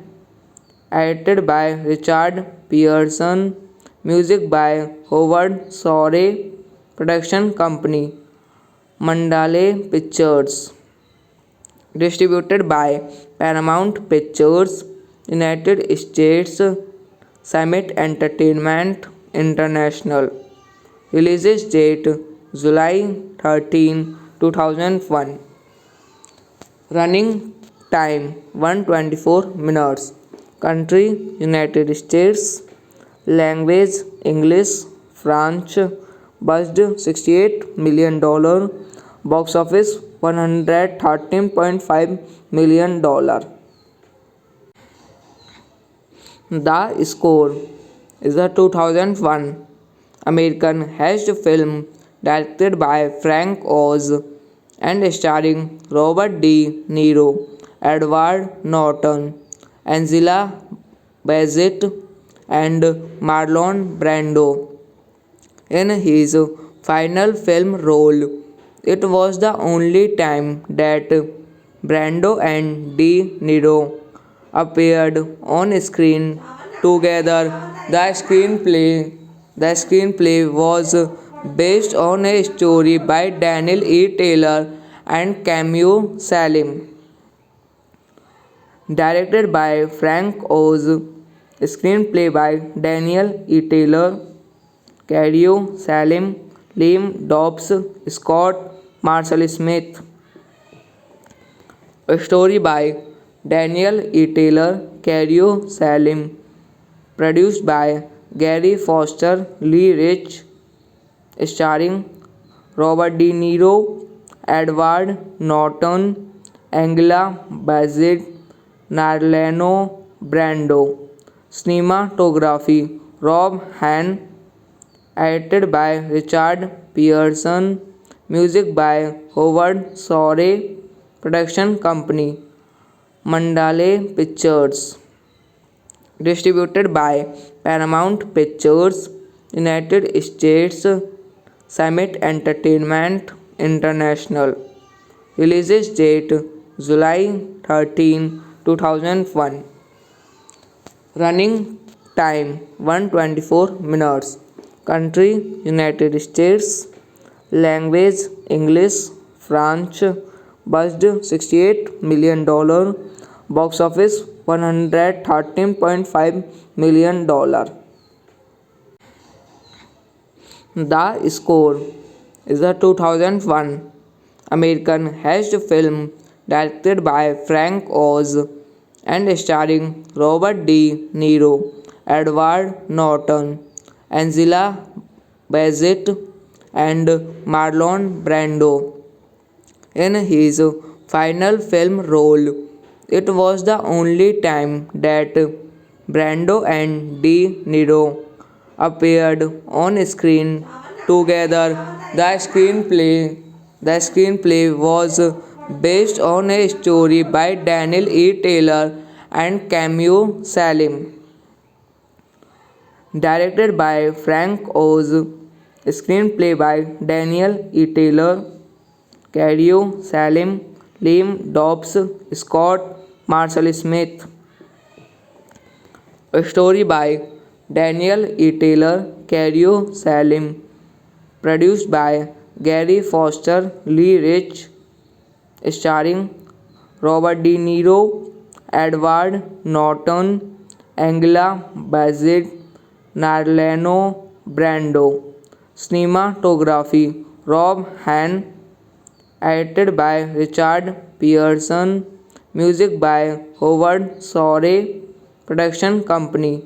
edited by Richard Pearson, music by Howard Shore, production company Mandalay Pictures, distributed by Paramount Pictures, United States, Summit Entertainment International. Release date July 13, 2001. Running time 124 minutes. Country United States. Language English. French. Budget $68 million. Box office $113.5 million. The Score is a 2001 American heist film directed by Frank Oz and starring Robert De Niro, Edward Norton, Angela Bassett, and Marlon Brando in his final film role. It was the only time that Brando and De Niro appeared on screen together. The screenplay was based on a story by Daniel E. Taylor and Camille Salim, directed by Frank Oz, screenplay by Daniel E. Taylor, Cario Salim, Liam Dobbs, Scott Marshall Smith. A story by Daniel E. Taylor, Cario Salim, produced by Gary Foster Lee Rich, starring Robert De Niro, Edward Norton, Angela Bassett, Marlon Brando. Cinematography Rob Hahn, edited by Richard Pearson, music by Howard Shore, production company Mandalay Pictures, distributed by Paramount Pictures, United States, Summit Entertainment International. Release date July 13, 2001. Running Time 124 minutes. Country United States. Language English. French. Budget $68 million. Box office $113.5 million. The Score is a 2001 American heist film directed by Frank Oz and starring Robert De Niro, Edward Norton, Angela Bassett, and Marlon Brando in his final film role. It was the only time that Brando and De Niro appeared on screen together. The screenplay was based on a story by Daniel E. Taylor and Camille Salim, directed by Frank Oz, screenplay by Daniel E. Taylor, Cadio Salim, Liam Dobbs, Scott Marshall Smith. A story by Daniel E. Taylor, Cadio Salim, produced by Gary Foster Lee Rich, starring Robert De Niro, Edward Norton, Angela Bassett, Marlon Brando. Cinematography Rob Hahn, edited by Richard Pearson, music by Howard Shore, production company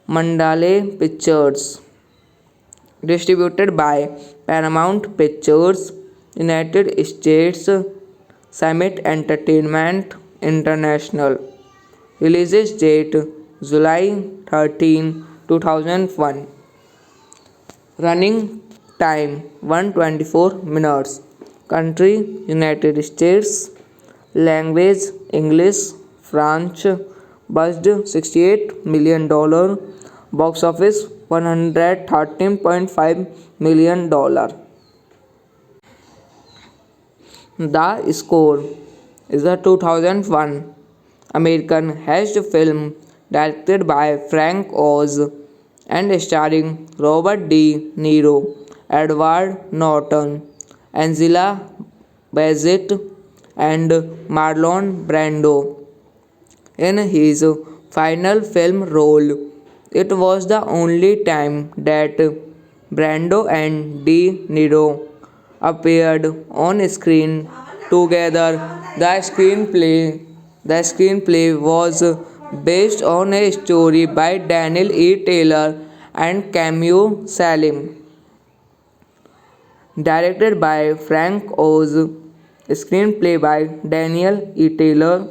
Mandalay Pictures, distributed by Paramount Pictures, United States, Summit Entertainment International. Release date July 13, 2001. Running time 124 minutes. Country United States. Language English. French. Budget $68 million. Box office $113.5 million. The Score is a 2001 American heist film directed by Frank Oz and starring Robert De Niro, Edward Norton, Angela Bassett, and Marlon Brando in his final film role. It was the only time that Brando and De Niro appeared on screen together. The screenplay was based on a story by Daniel E. Taylor and Camille Salim, directed by Frank Oz, screenplay by Daniel E. Taylor,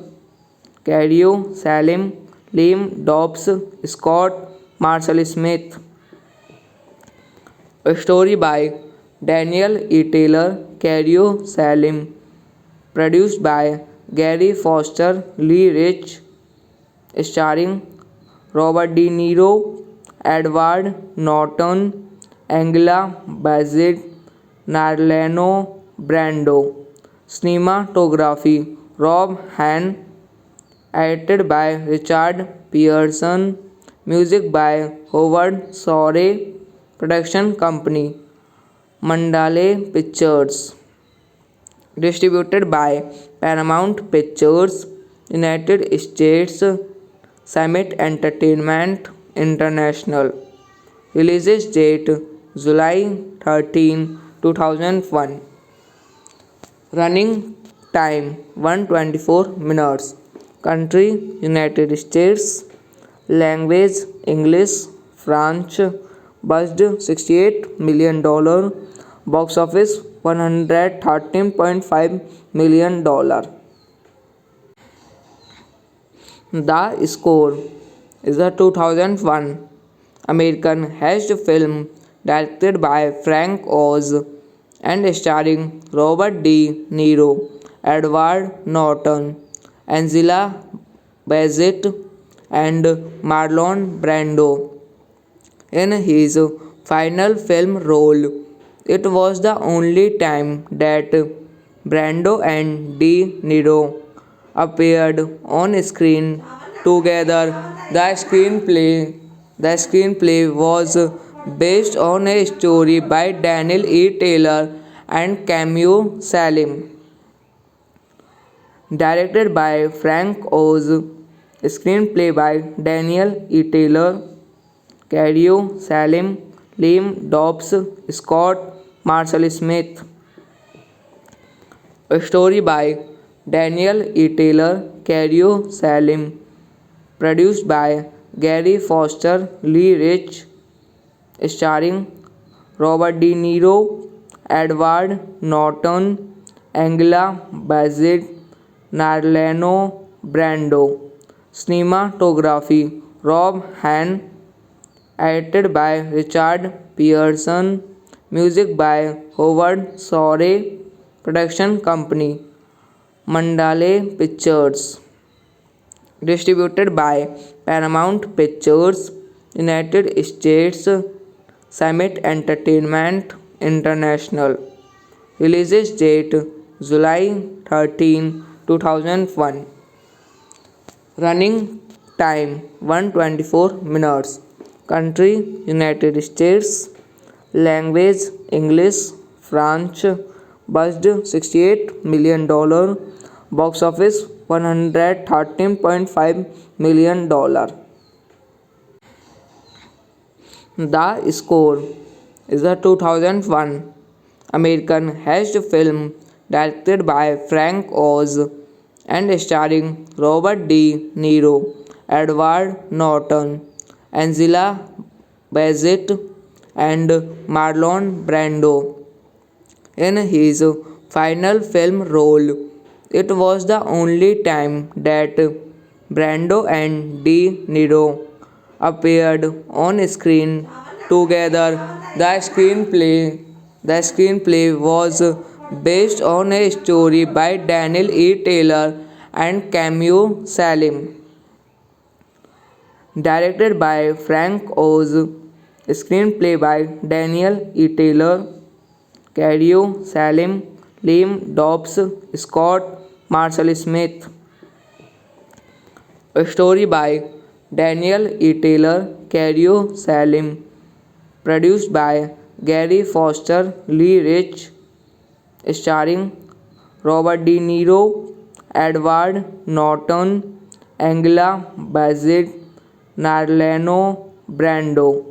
Cadio Salim, Liam Dobbs, Scott Marshall Smith. A story by Daniel E. Taylor, Cadio Salim, produced by Gary Foster Lee Rich, starring Robert De Niro, Edward Norton, Angela Bassett, Marlon Brando. Cinematography Rob Hahn, edited by Richard Pearson, music by Howard Shore, production company Mandalay Pictures, distributed by Paramount Pictures, United States, Summit Entertainment International. Release date July 13, 2001. Running time 124 minutes. Country United States. Language English. French. Budget $68 million. Box office $113.5 million. The Score is a 2001 American heist film directed by Frank Oz and starring Robert De Niro, Edward Norton, Angela Bassett, and Marlon Brando in his final film role. It was the only time that Brando and De Niro appeared on screen together. The screenplay was based on a story by Daniel E. Taylor and Camille Salim, directed by Frank Oz, screenplay by Daniel E. Taylor, Cario Salim, Liam Dobbs, Scott Marshall Smith. A story by Daniel E. Taylor, Cario Salim, produced by Gary Foster Lee Rich, starring Robert De Niro, Edward Norton, Angela Bassett, Marlon Brando. Cinematography Rob Hahn, edited by Richard Pearson, music by Howard Shore, production company Mandalay Pictures, distributed by Paramount Pictures, United States, Summit Entertainment International. Release date July 13, 2001. Running time 124 minutes. Country United States. Language English. French. Budget $68 million. Box office $113.5 million. The Score is a 2001 American heist film directed by Frank Oz and starring Robert De Niro, Edward Norton, Angela Bassett, and Marlon Brando in his final film role. It was the only time that Brando and De Niro appeared on screen together. The screenplay was based on a story by Daniel E. Taylor and Camille Salim, directed by Frank Oz, screenplay by Daniel E. Taylor, Cario Salim, Liam Dobbs, Scott Marshall Smith. A story by Daniel E. Taylor, Cario Salim, produced by Gary Foster Lee Rich, starring Robert De Niro, Edward Norton, Angela Bassett, Marlon Brando.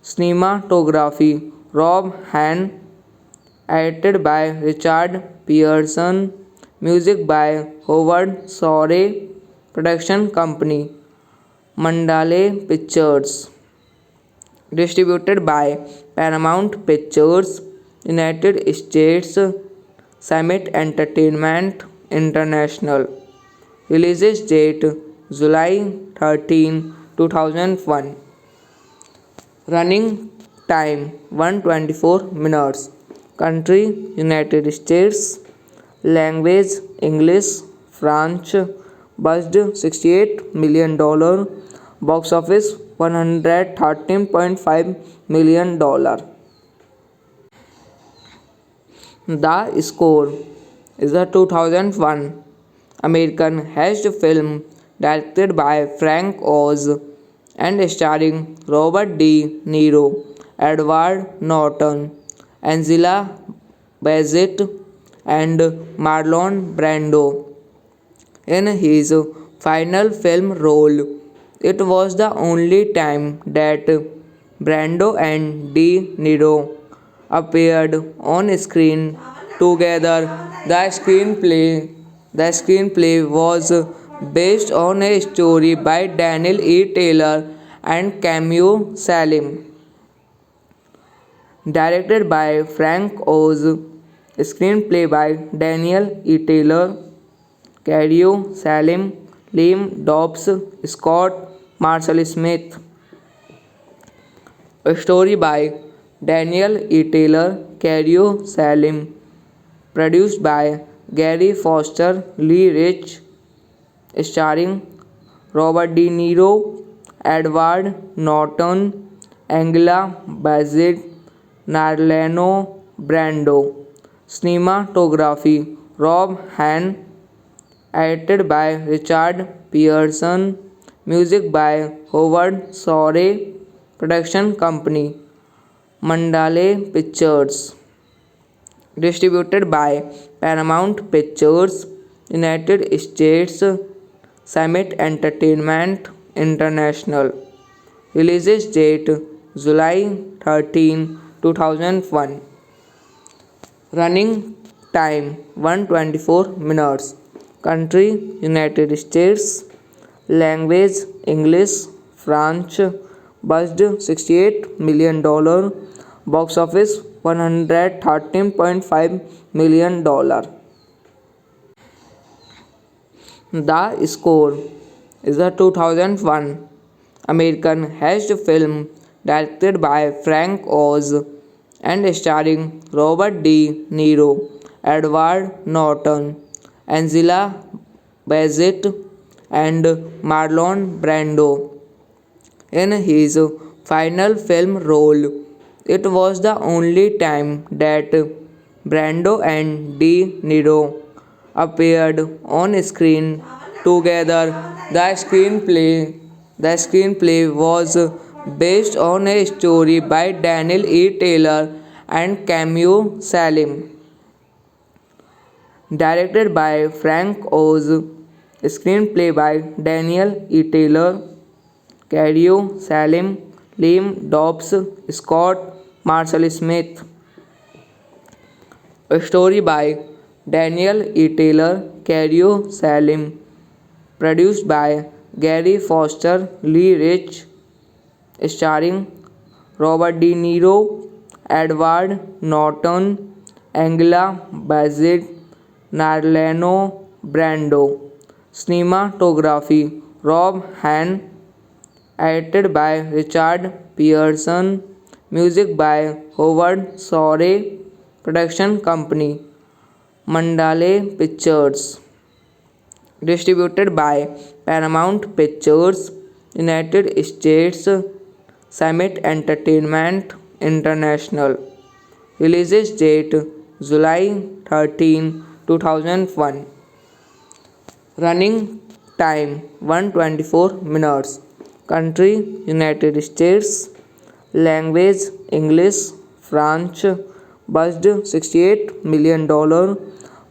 Cinematography Rob Hahn, edited by Richard Pearson, music by Howard Shore, production company Mandalay Pictures, distributed by Paramount Pictures, United States, Summit Entertainment International. Release date July 13, 2001. Running time 124 minutes. Country United States. Language English. French. Budget $68 million. Box office $113.5 million. The Score is a 2001 American heist film directed by Frank Oz and starring Robert De Niro, Edward Norton, Angela Bassett, and Marlon Brando in his final film role. It was the only time that Brando and De Niro appeared on screen together. The screenplay was based on a story by Daniel E. Taylor and Camille Salim, directed by Frank Oz, screenplay by Daniel E. Taylor, Cario Salim, Liam Dobbs, Scott Marshall Smith. A story by Daniel E. Taylor, Cario Salim, produced by Gary Foster Lee Rich, starring Robert De Niro, Edward Norton, Angela Bassett, Marlon Brando. Cinematography Rob Hahn, edited by Richard Pearson, music by Howard Shore, Production company Mandalay Pictures. Distributed by Paramount Pictures, United States. Summit Entertainment International. Release date July 13, 2001. Running time 124 minutes. Country United States. Language English. French. Budget $68 million. Box office $113.5 million. The Score is a 2001 American heist film directed by Frank Oz and starring Robert De Niro, Edward Norton, Angela Bassett, and Marlon Brando in his final film role. It was the only time that Brando and De Niro appeared on screen together. The screenplay was based on a story by Daniel E. Taylor and Camille Salim, directed by Frank Oz, screenplay by Daniel E. Taylor, Cario Salim, Liam Dobbs, Scott Marshall Smith. A story by Daniel E. Taylor, Cario Salim, produced by Gary Foster Lee Rich, starring Robert De Niro, Edward Norton, Angela Bassett, Marlon Brando. Cinematography Rob Hahn, edited by Richard Pearson, music by Howard Shore. Production company Mandalay Pictures. Distributed by Paramount Pictures, United States. Summit Entertainment International. Release date July 13, 2001. Running time 124 minutes. Country United States. Language English. French. Budget $68 million.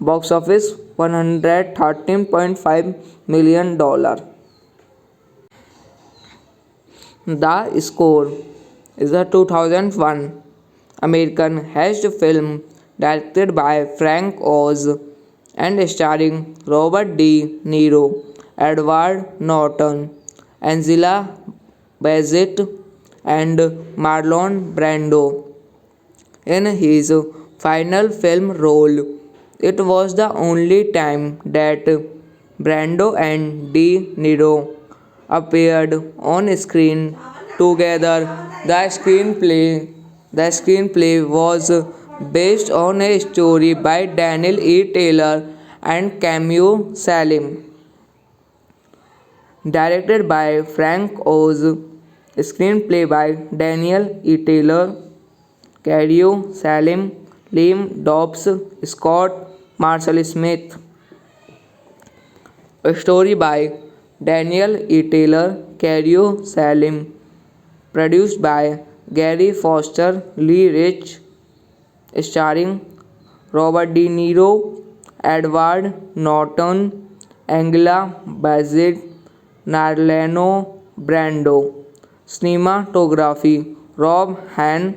Box office $113.5 million. The Score is a 2001 American heist film directed by Frank Oz and starring Robert De Niro, Edward Norton, Angela Bassett, and Marlon Brando in his final film role. It was the only time that Brando and De Niro appeared on screen together. The screenplay was based on a story by Daniel E. Taylor and Camille Salim, directed by Frank Oz, screenplay by Daniel E. Taylor, Cario Salim, Liam Dobbs, Scott Marshall Smith. A story by Daniel E. Taylor, Cario Salim, produced by Gary Foster Lee Rich, starring Robert De Niro, Edward Norton, Angela Bassett, Marlon Brando. Cinematography Rob Hahn,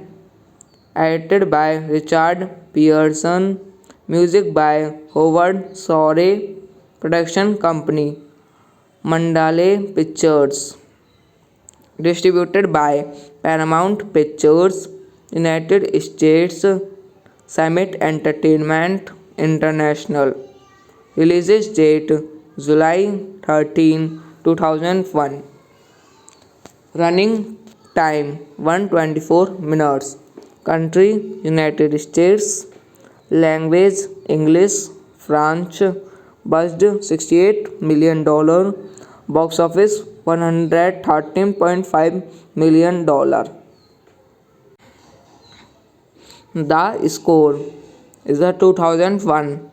edited by Richard Pearson, music by Howard Shore. Production company Mandalay Pictures. Distributed by Paramount Pictures, United States. Summit Entertainment International. Release date July 13, 2001. Running time 124 minutes. Country United States. Language English. French. Budget $68 million. Box office $113.5 million. The Score is a 2001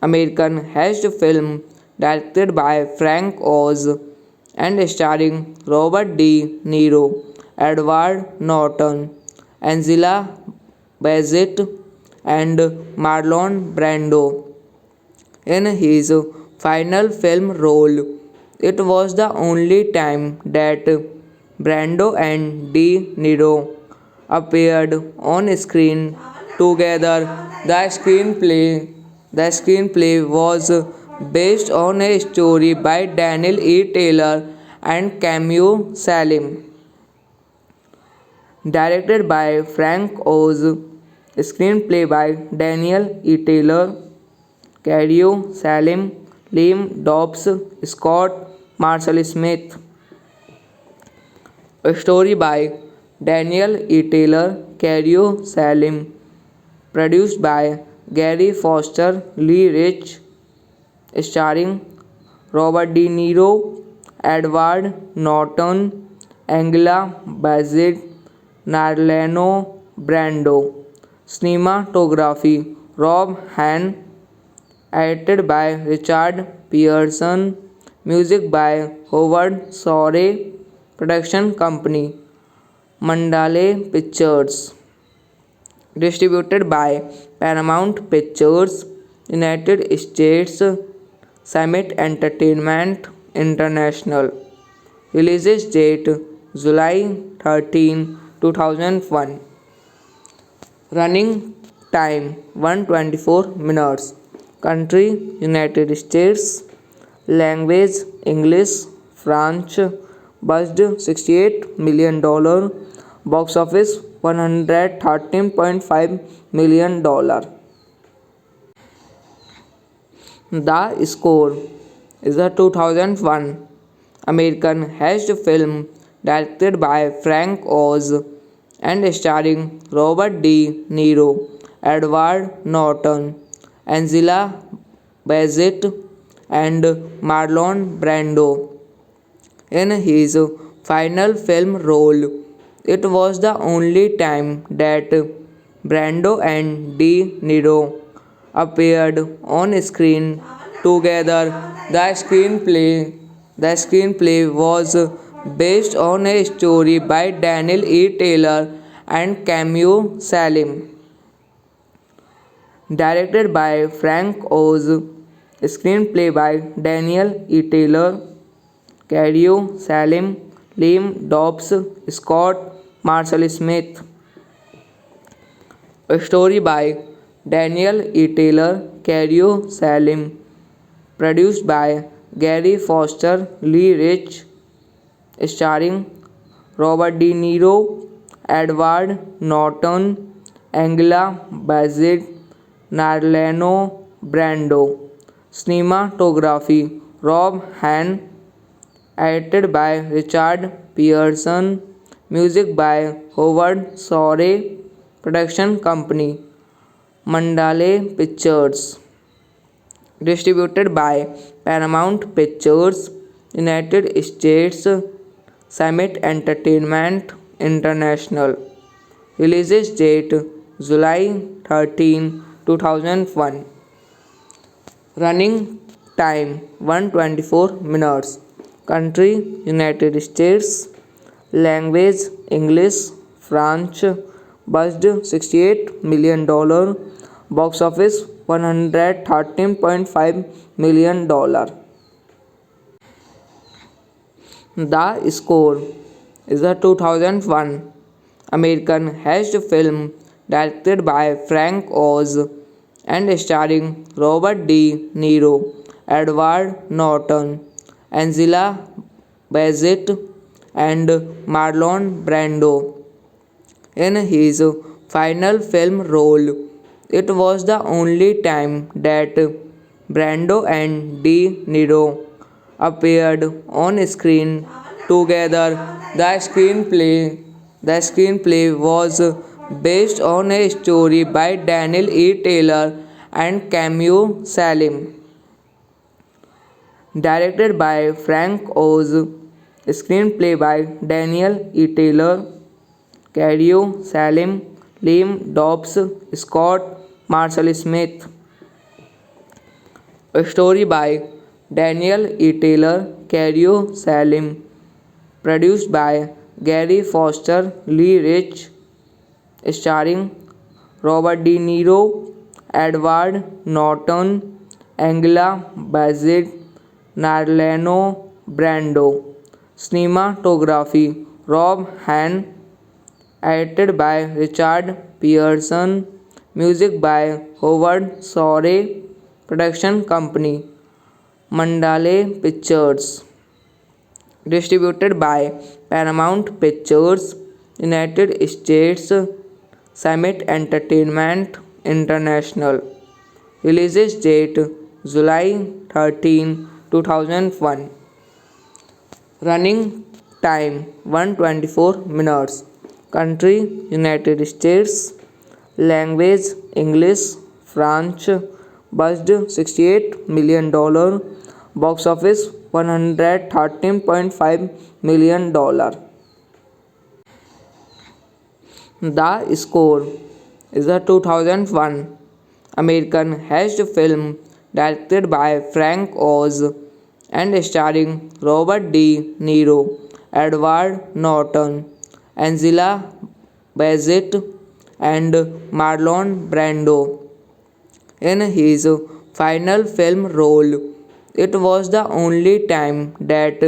American heist film directed by Frank Oz and starring Robert De Niro, Edward Norton, Angela Bassett, and Marlon Brando in his final film role. It was the only time that Brando and De Niro appeared on screen together. The screenplay was based on a story by Daniel E. Taylor and Camille Salim, directed by Frank Oz, screenplay by Daniel E. Taylor, Cadio Salim, Liam Dobbs, Scott Marshall Smith. A story by Daniel E. Taylor, Cadio Salim, produced by Gary Foster Lee Rich, starring Robert De Niro, Edward Norton, Angela Bassett, Marlon Brando. Cinematography Rob Hahn, edited by Richard Pearson, music by Howard Shore, production company Mandalay Pictures, distributed by Paramount Pictures, United States, Summit Entertainment International. Release date July 13, 2001. Running time 124 minutes. Country United States. Language English. French. Budget $68 million. Box office $113.5 million. The Score is a 2001 American heist film directed by Frank Oz and starring Robert De Niro, Edward Norton, Angela Bassett, and Marlon Brando in his final film role. It was the only time that Brando and De Niro appeared on screen together. The screenplay was based on a story by Daniel E. Taylor and Camille Salim, directed by Frank Oz, screenplay by Daniel E. Taylor, Cadio Salim, Liam Dobbs, Scott Marshall Smith. A story by Daniel E. Taylor, Cadio Salim, produced by Gary Foster Lee Rich, starring Robert De Niro, Edward Norton, Angela Bassett, Marlon Brando. Cinematography Rob Hahn, edited by Richard Pearson, music by Howard Shore, production company Mandalay Pictures, distributed by Paramount Pictures, United States, Summit Entertainment International. Release date July 13, 2001. Running time 124 minutes. Country United States. Language English. French. Budget $68 million. Box office $113.5 million. The Score is a 2001 American heist film directed by Frank Oz and starring Robert De Niro, Edward Norton, Angela Bassett, and Marlon Brando in his final film role. It was the only time that Brando and De Niro appeared on screen together. The screenplay was based on a story by Daniel E. Taylor and Camille Salim, directed by Frank Oz, screenplay by Daniel E. Taylor, Cadio Salim, Liam Dobbs, Scott Marshall Smith. A story by Daniel E. Taylor, Cadio Salim, produced by Gary Foster, Lee Rich, starring Robert De Niro, Edward Norton, Angela Bassett, Marlon Brando. Cinematography Rob Hahn, edited by Richard Pearson, music by Howard Shore, production company Mandalay Pictures, distributed by Paramount Pictures, United States, Summit Entertainment International. Release date July 13, 2001. Running time 124 minutes. Country United States. Language English. French. Budget $68 million. Box office $113.5 million. The Score is a 2001 American heist film directed by Frank Oz and starring Robert De Niro, Edward Norton, Angela Bassett, and Marlon Brando in his final film role. It was the only time that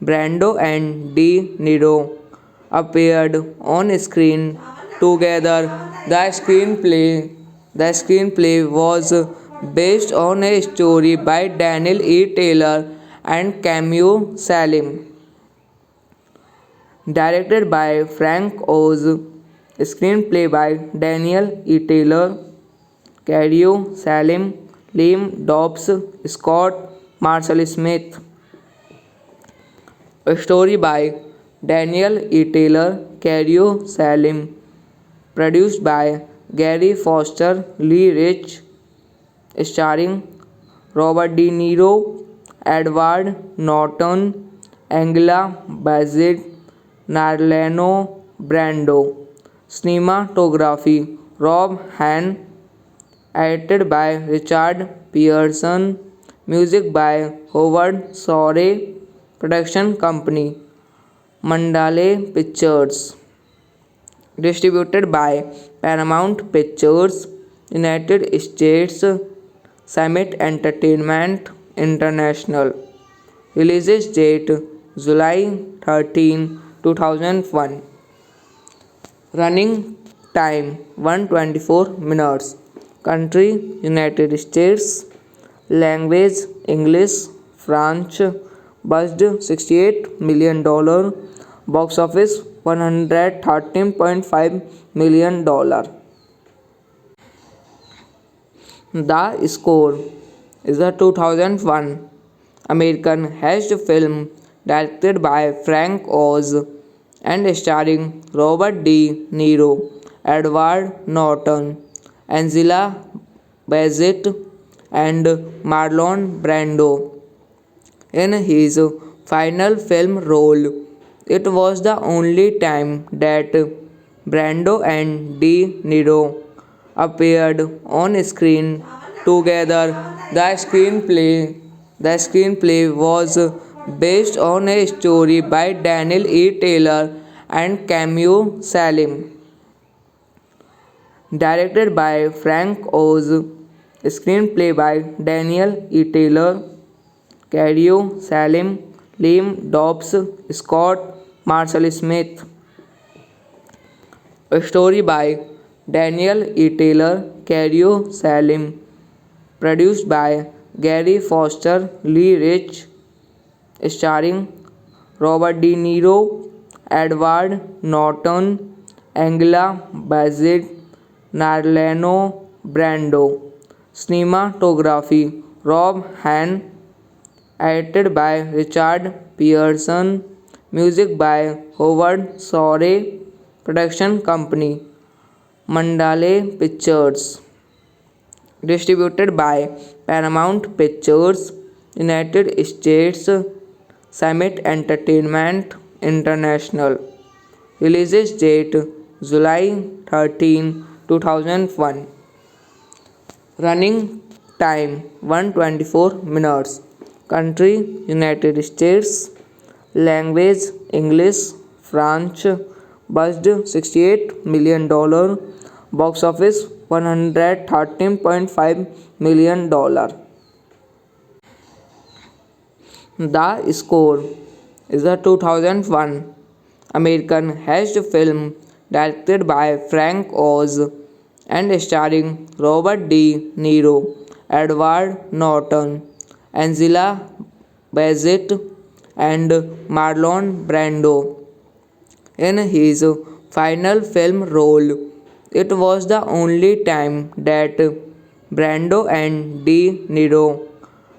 Brando and De Niro appeared on screen together. The screenplay was based on a story by Daniel E. Taylor and Camille Salim, directed by Frank Oz, screenplay by Daniel E. Taylor, Cadio Salim, Liam Dobbs, Scott Marshall Smith. A story by Daniel E. Taylor, Cadio Salim, produced by Gary Foster, Lee Rich, starring Robert De Niro, Edward Norton, Angela Bassett, Marlon Brando. Cinematography Rob Hahn, edited by Richard Pearson, music by Howard Shore, production company Mandalay Pictures, distributed by Paramount Pictures, United States, Summit Entertainment International. Release date July 13, 2001. Running time 124 minutes. Country United States. Language English. French. Budget $68 million. Box office $113.5 million. The Score is a 2001 American heist film directed by Frank Oz and starring Robert De Niro, Edward Norton, Angela Bassett, and Marlon Brando in his final film role. It was the only time that Brando and De Niro appeared on screen together. The screenplay was based on a story by Daniel E. Taylor and Camille Salim, directed by Frank Oz, screenplay by Daniel E. Taylor, Cadio Salim, Liam Dobbs, Scott Marshall Smith. A story by Daniel E. Taylor, Cadio Salim, produced by Gary Foster, Lee Rich, starring Robert De Niro, Edward Norton, Angela Bassett, Marlon Brando. Cinematography Rob Hahn, edited by Richard Pearson, music by Howard Shore, production company Mandalay Pictures, distributed by Paramount Pictures, United States, Summit Entertainment International. Release date July 13, 2001. Running time 124 minutes. Country United States. Language English. France, budget $68 million, box office $113.5 million. The Score is a 2001 American heist film directed by Frank Oz and starring Robert De Niro, Edward Norton, Angela Bassett, and Marlon Brando in his final film role. It was the only time that Brando and De Niro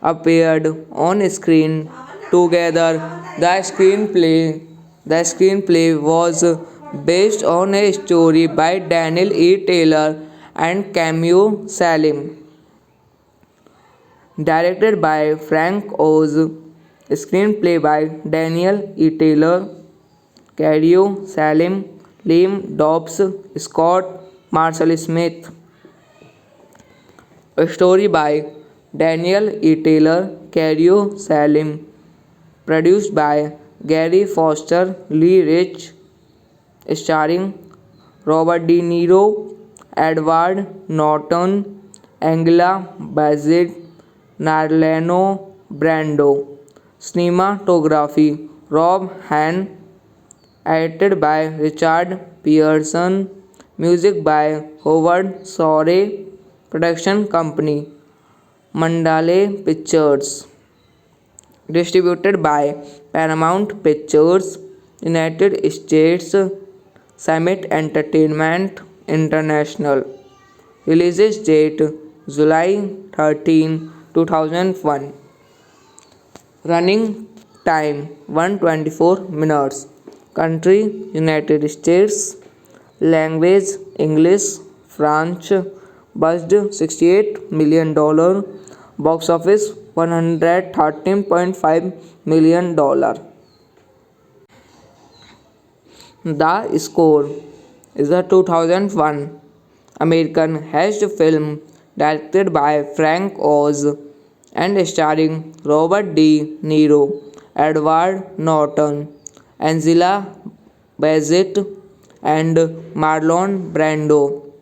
appeared on screen together. The screenplay was based on a story by Daniel E. Taylor and Camille Salim, directed by Frank Oz, screenplay by Daniel E. Taylor, Cadio Salim, Liam Dobbs, Scott Marshall Smith. A story by Daniel E. Taylor, Cadio Salim, produced by Gary Foster Lee Rich, starring Robert De Niro, Edward Norton, Angela Bassett, Marlon Brando. Cinematography Rob Hahn, edited by Richard Pearson, music by Howard Shore, production company Mandalay Pictures, distributed by Paramount Pictures, United States, Summit Entertainment International. Release date July 13, 2001. Running time 124 minutes. Country United States. Language English, French. Budget $68 million. Box office $113.5 million. The Score is a 2001 American heist film directed by Frank Oz and starring Robert De Niro, Edward Norton, Angela Bassett, and Marlon Brando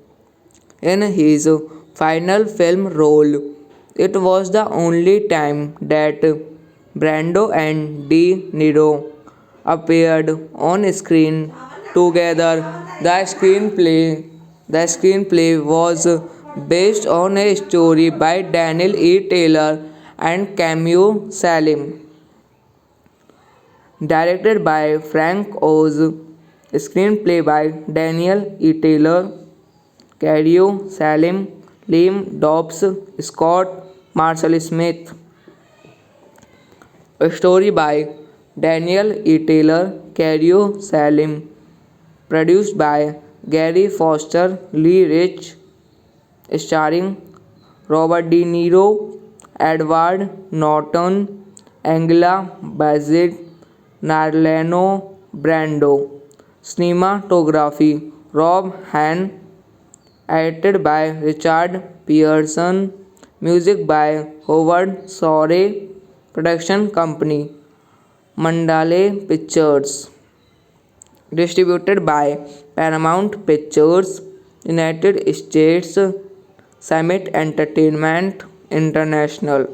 in his final film role. It was the only time that Brando and De Niro appeared on screen together. The screenplay was based on a story by Daniel E. Taylor and Camille Salim, directed by Frank Oz, screenplay by Daniel E. Taylor, Cadio Salim, Liam Dobbs, Scott Marshall Smith. A story by Daniel E. Taylor, Cadio Salim, produced by Gary Foster Lee Rich, starring Robert De Niro, Edward Norton, Angela Bassett, Marlon Brando. Cinematography Rob Hahn, edited by Richard Pearson, music by Howard Shore, production company Mandalay Pictures, distributed by Paramount Pictures, United States, Summit Entertainment International.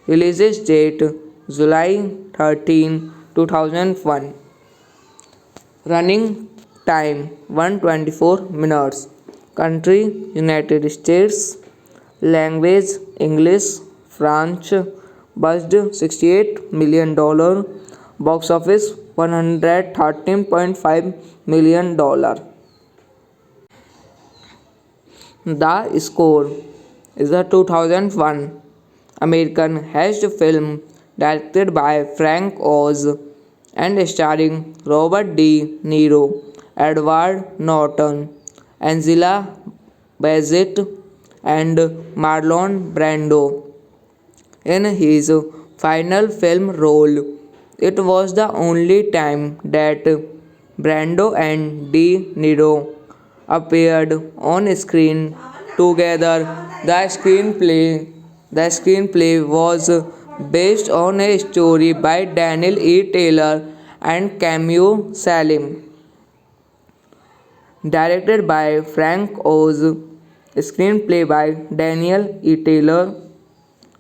Release date July 13, 2001. Running time 124 minutes. Country United States. Language English, French. Budget $68 million. Box office $113.5 million. The Score is a 2001 American heist film directed by Frank Oz and starring Robert De Niro, Edward Norton, Angela Bassett, and Marlon Brando in his final film role. It was the only time that Brando and De Niro appeared on screen together. The screenplay was based on a story by Daniel E. Taylor and Cameo Salim. Directed by Frank Oz. Screenplay by Daniel E. Taylor,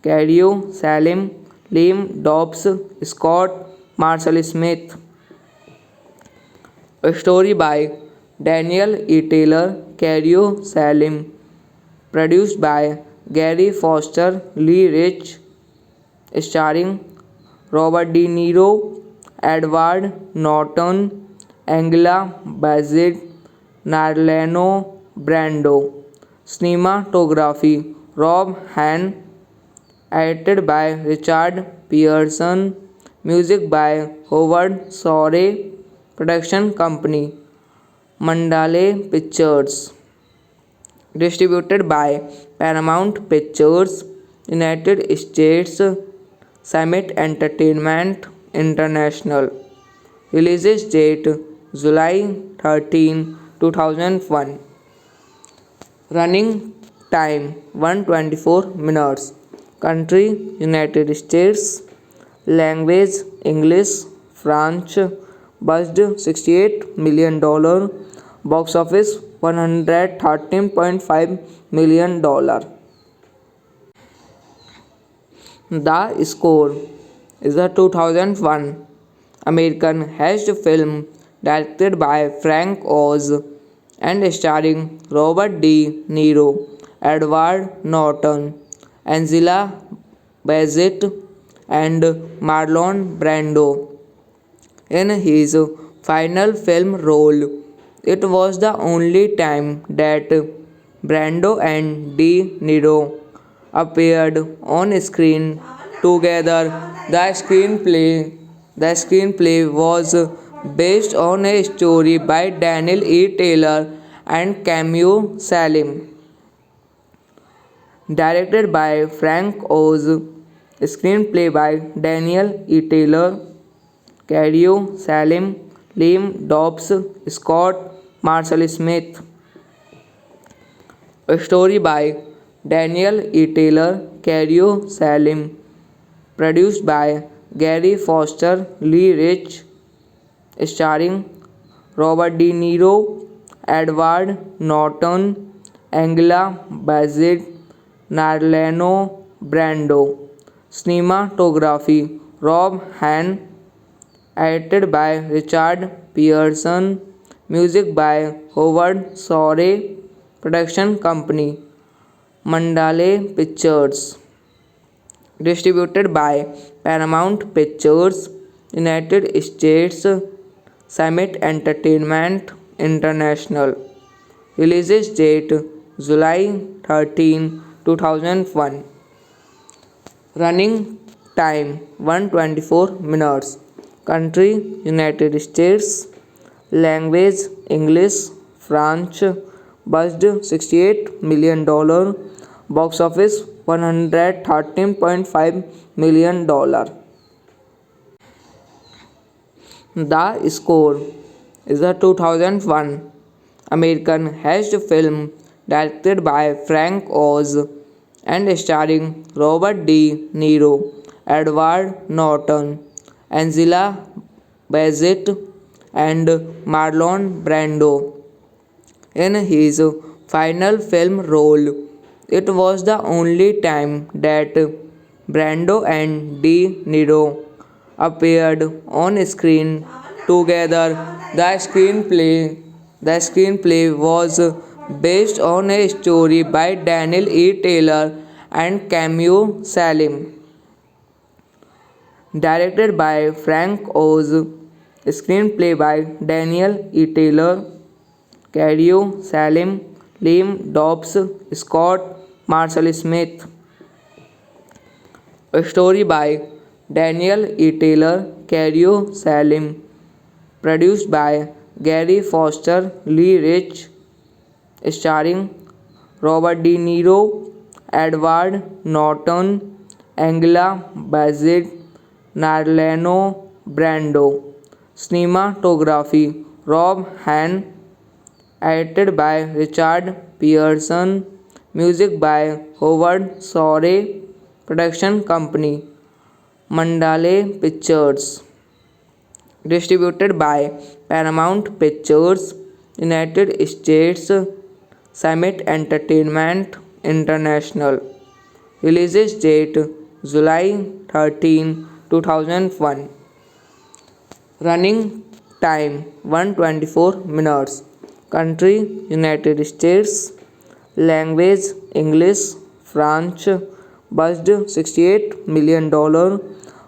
Cadio Salim, Liam Dobbs, Scott Marshall Smith. A story by Daniel E. Taylor, Cadio Salim. Produced by Gary Foster Lee Rich. Starring Robert De Niro, Edward Norton, Angela Bassett, Marlon Brando. Cinematography Rob Hahn. Edited by Richard Pearson. Music by Howard Shore. Production company Mandalay Pictures. Distributed by Paramount Pictures, United States. Summit Entertainment International. Release date July 13, 2001. Running time 124 minutes. Country United States. Language English. French. Budget $68 million. Box office $113.5 million. The Score is a 2001 American heist film directed by Frank Oz and starring Robert De Niro, Edward Norton, Angela Bassett, and Marlon Brando in his final film role. It was the only time that Brando and De Niro appeared on screen together. The screenplay was based on a story by Daniel E. Taylor and Cameo Salim. Directed by Frank Oz. Screenplay by Daniel E. Taylor, Cadio Salim, Liam Dobbs, Scott Marshall Smith. A story by Daniel E. Taylor, Cadio Salim. Produced by Gary Foster Lee Rich. Starring Robert De Niro, Edward Norton, Angela Bassett, Marlon Brando. Cinematography Rob Hahn. Edited by Richard Pearson. Music by Howard Shore. Production company Mandalay Pictures. Distributed by Paramount Pictures, United States. Summit Entertainment International. Release date July 13, 2001. Running time 124 minutes. Country United States. Language English. French. Budget $68 million. Box office $113.5 million. The Score is a 2001 American heist film directed by Frank Oz and starring Robert De Niro, Edward Norton, Angela Bassett, and Marlon Brando in his final film role. It was the only time that Brando and De Niro appeared on screen together. The screenplay was based on a story by Daniel E. Taylor and Cameo Salim. Directed by Frank Oz. Screenplay by Daniel E. Taylor, Cadio Salim, Liam Dobbs, Scott Marshall Smith. A story by Daniel E. Taylor, Cadio Salim. Produced by Gary Foster Lee Rich. Starring Robert De Niro, Edward Norton, Angela Bassett, Marlon Brando. Cinematography Rob Hahn. Edited by Richard Pearson. Music by Howard Shore. Production company Mandalay Pictures. distributed by Paramount Pictures, United States, Summit Entertainment International. Release date July 13, 2001. Running time 124 minutes. Country United States. Language English, French. Budget $68 million.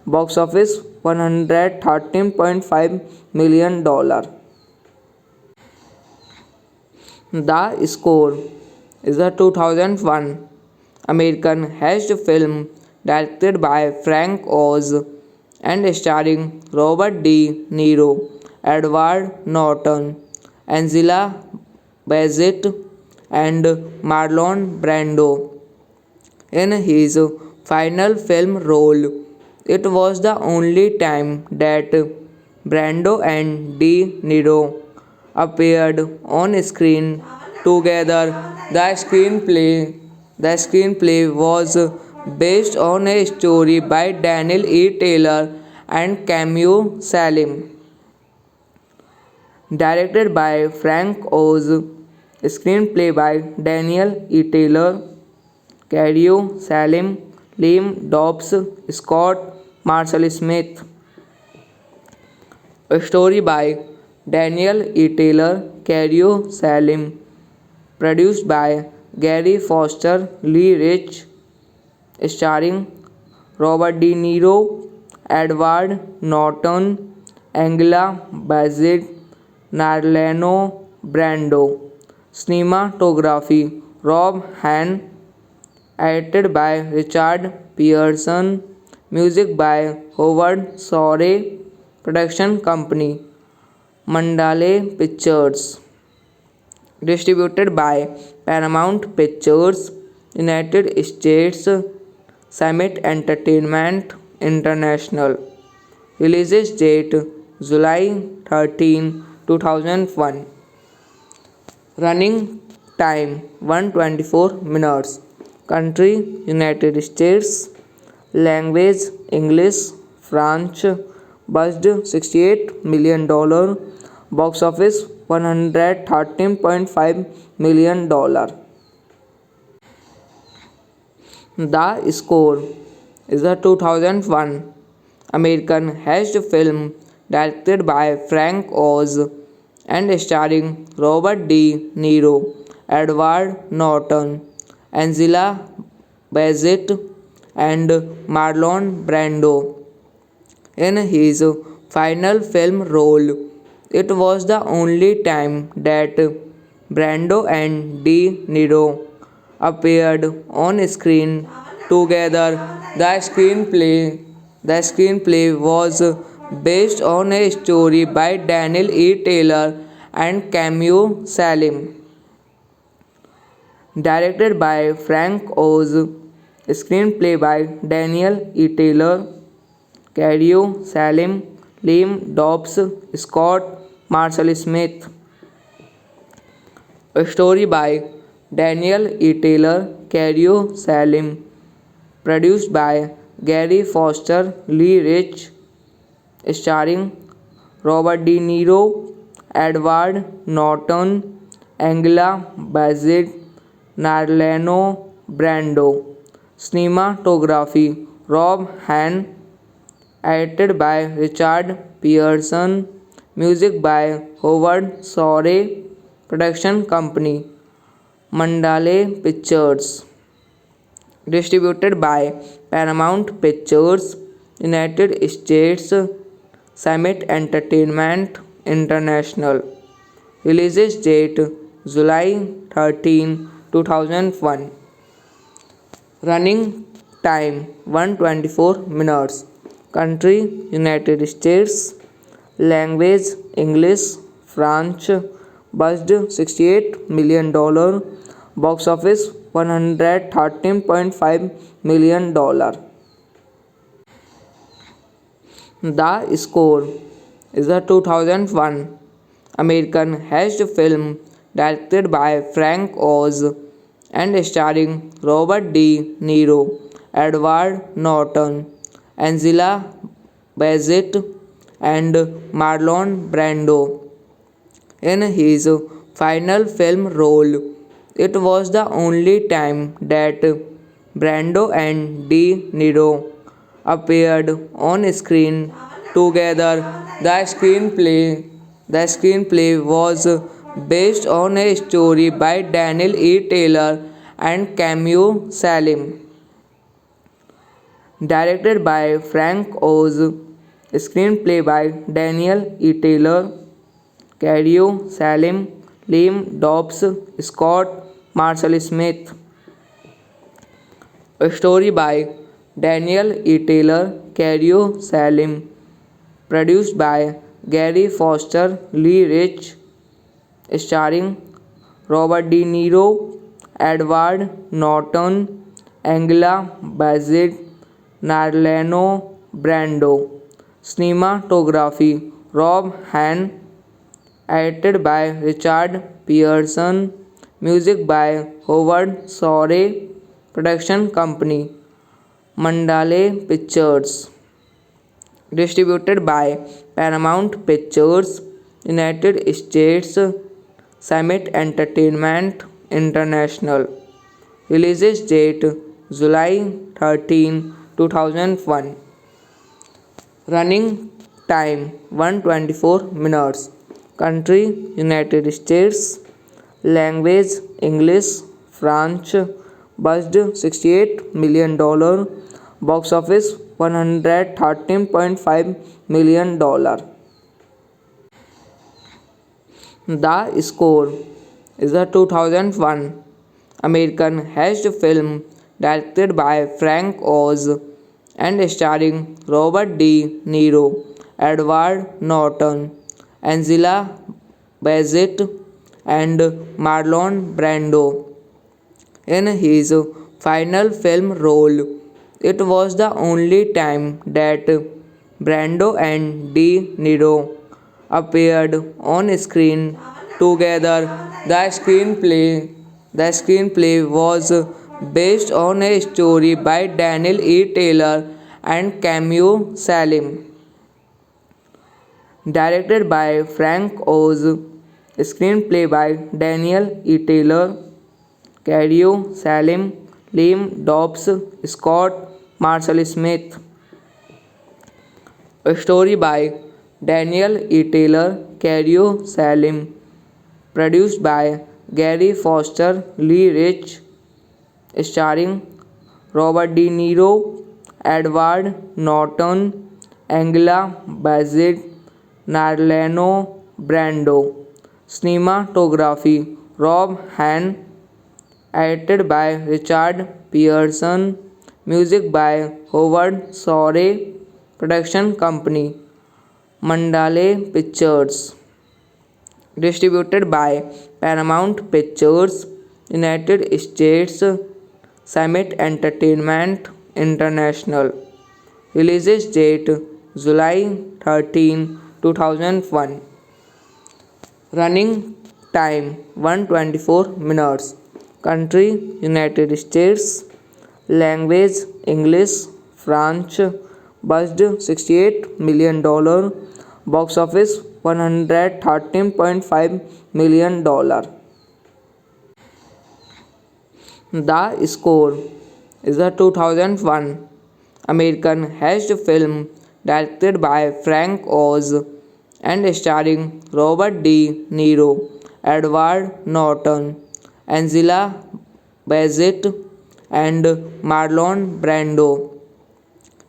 Box office $113.5 million. The Score is a 2001 American heist film directed by Frank Oz and starring Robert De Niro, Edward Norton, Angela Bassett, and Marlon Brando in his final film role. It was the only time that Brando and De Niro appeared on screen together. The screenplay was based on a story by Daniel E. Taylor and Camille Salim, directed by Frank Oz, screenplay by Daniel E. Taylor, Cario Salim, Liam Dobbs, Scott Marshall Smith. A story by Daniel E. Taylor, Cario Salim, produced by Gary Foster Lee Rich, starring Robert De Niro, Edward Norton, Angela Bassett, Marlon Brando. Cinematography Rob Hahn, edited by Richard Pearson, music by Howard Shore, production company Mandalay Pictures, distributed by Paramount Pictures, United States, Summit Entertainment International. Release date July 13, 2001. Running time 124 minutes. Country United States. Language English, French. Budget $68 million. Box office $113.5 million. The Score is a 2001 American heist film directed by Frank Oz and starring Robert De Niro, Edward Norton, Angela Bassett, and Marlon Brando in his final film role. It was the only time that Brando and De Niro appeared on screen together. The screenplay was based on a story by Daniel E. Taylor and Camille Salim, directed by Frank Oz, screenplay by Daniel E. Taylor, Cario Salim, Liam Dobbs, Scott Marshall Smith. A story by Daniel E. Taylor, Cario Salim, produced by Gary Foster Lee Rich, starring Robert De Niro, Edward Norton, Angela Bassett, Marlon Brando. Cinematography Rob Hahn, edited by Richard Pearson, music by Howard Shore, production company Mandalay Pictures, distributed by Paramount Pictures, United States, Summit Entertainment International. Release date July 13, 2001. Running time 124 minutes. Country United States. Language English, French. Budget $68 million. Box office $113.5 million. The Score is a 2001 American heist film directed by Frank Oz and starring Robert De Niro, Edward Norton, Angela Bassett, and Marlon Brando in his final film role. It was the only time that Brando and De Niro appeared on screen together. The screenplay was based on a story by Daniel E. Taylor and Camille Salim, directed by Frank Oz, screenplay by Daniel E. Taylor, Cadio Salim, Liam Dobbs, Scott Marshall Smith. A story by Daniel E. Taylor, Cadio Salim, produced by Gary Foster Lee Rich, starring Robert De Niro, Edward Norton, Angela Bassett, Marlon Brando. Cinematography Rob Hahn, edited by Richard Pearson, music by Howard Shore, production company Mandalay Pictures, distributed by Paramount Pictures, United States, Summit Entertainment International. Release date July 13, 2001. Running time 124 minutes. Country United States. Language English. French. Budget $68 million. Box office $113.5 million. The Score is a 2001 American heist film directed by Frank Oz and starring Robert De Niro, Edward Norton, Angela Bassett, and Marlon Brando in his final film role. It was the only time that Brando and De Niro appeared on screen together. The screenplay was based on a story by Daniel E. Taylor and Camille Salim, directed by Frank Oz, screenplay by Daniel E. Taylor, Cadio Salim, Liam Dobbs, Scott Marshall Smith. A story by Daniel E. Taylor, Cadio Salim, produced by Gary Foster Lee Rich, starring Robert De Niro, Edward Norton, Angela Bassett, Marlon Brando. Cinematography Rob Hahn, edited by Richard Pearson, music by Howard Shore, production company Mandalay Pictures, distributed by Paramount Pictures, United States, Summit Entertainment International. Release date July 13, 2001. Running time 124 minutes. Country United States. Language English. French. Budget $68 million. Box office $113.5 million. The Score is a 2001 American heist film directed by Frank Oz and starring Robert De Niro, Edward Norton, Angela Bassett, and Marlon Brando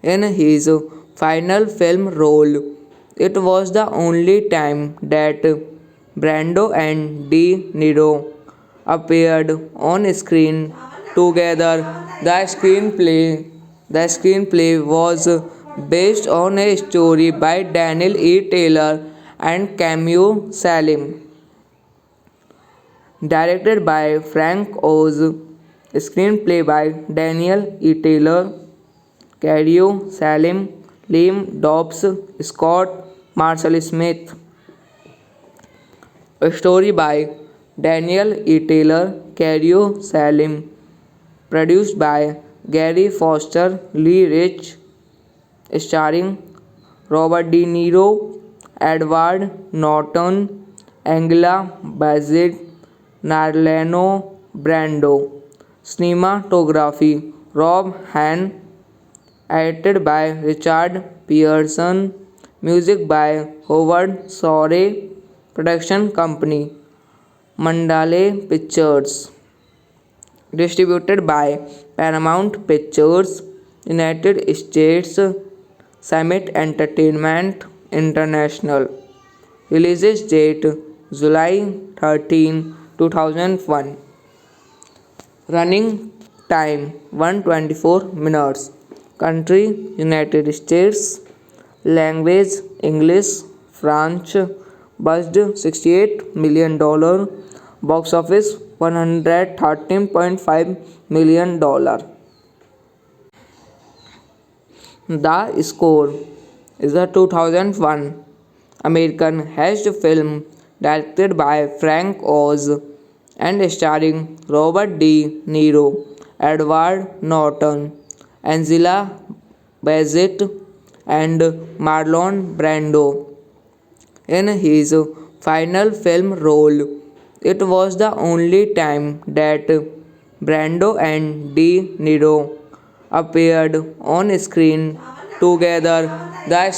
in his final film role. It was the only time that Brando and De Niro appeared on screen together. The screenplay was based on a story by Daniel E. Taylor and Camille Salim, directed by Frank Oz, screenplay by Daniel E. Taylor, Cadio Salim, Liam Dobbs, Scott Marshall Smith. A story by Daniel E. Taylor, Cadio Salim, produced by Gary Foster Lee Rich, starring Robert De Niro, Edward Norton, Angela Bassett, Marlon Brando. Cinematography Rob Han, edited by Richard Pearson, music by Howard Shore, production company Mandalay Pictures, distributed by Paramount Pictures, United States, Summit Entertainment International. Release date July 13, 2001. Running time 124 minutes. Country United States. Language English. French. Budget $68 million. Box office $113.5 million. The Score is a 2001 American heist film directed by Frank Oz and starring Robert De Niro, Edward Norton, Angela Bassett, and Marlon Brando in his final film role. It was the only time that Brando and De Niro appeared on screen together. The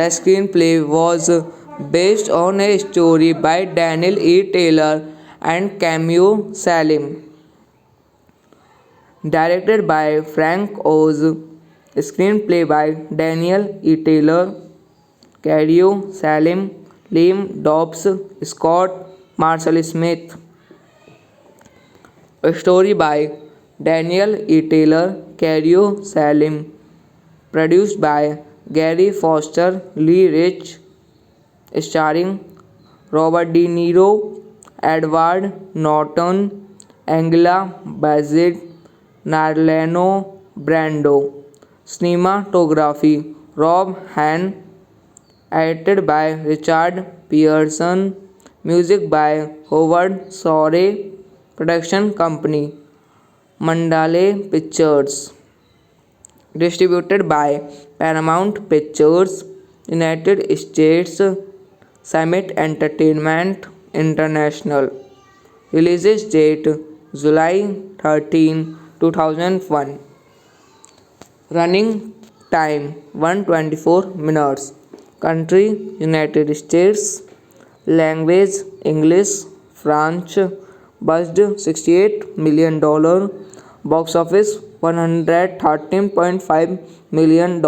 screenplay was based on a story by Daniel E. Taylor and Camille Salim, directed by Frank Oz, screenplay by Daniel E. Taylor, Cario Salim, Liam Dobbs, Scott Marshall Smith. A story by Daniel E. Taylor, Cario Salim, produced by Gary Foster Lee Rich, starring Robert De Niro, Edward Norton, Angela Bassett, Marlon Brando. Cinematography Rob Han, edited by Richard Pearson, music by Howard Shore, production company Mandalay Pictures, distributed by Paramount Pictures, United States, Summit Entertainment International. Release date July 13, 2001. Running time 124 minutes. Country United States. Language English. French. Budget $68 million. Box office $113.5 million.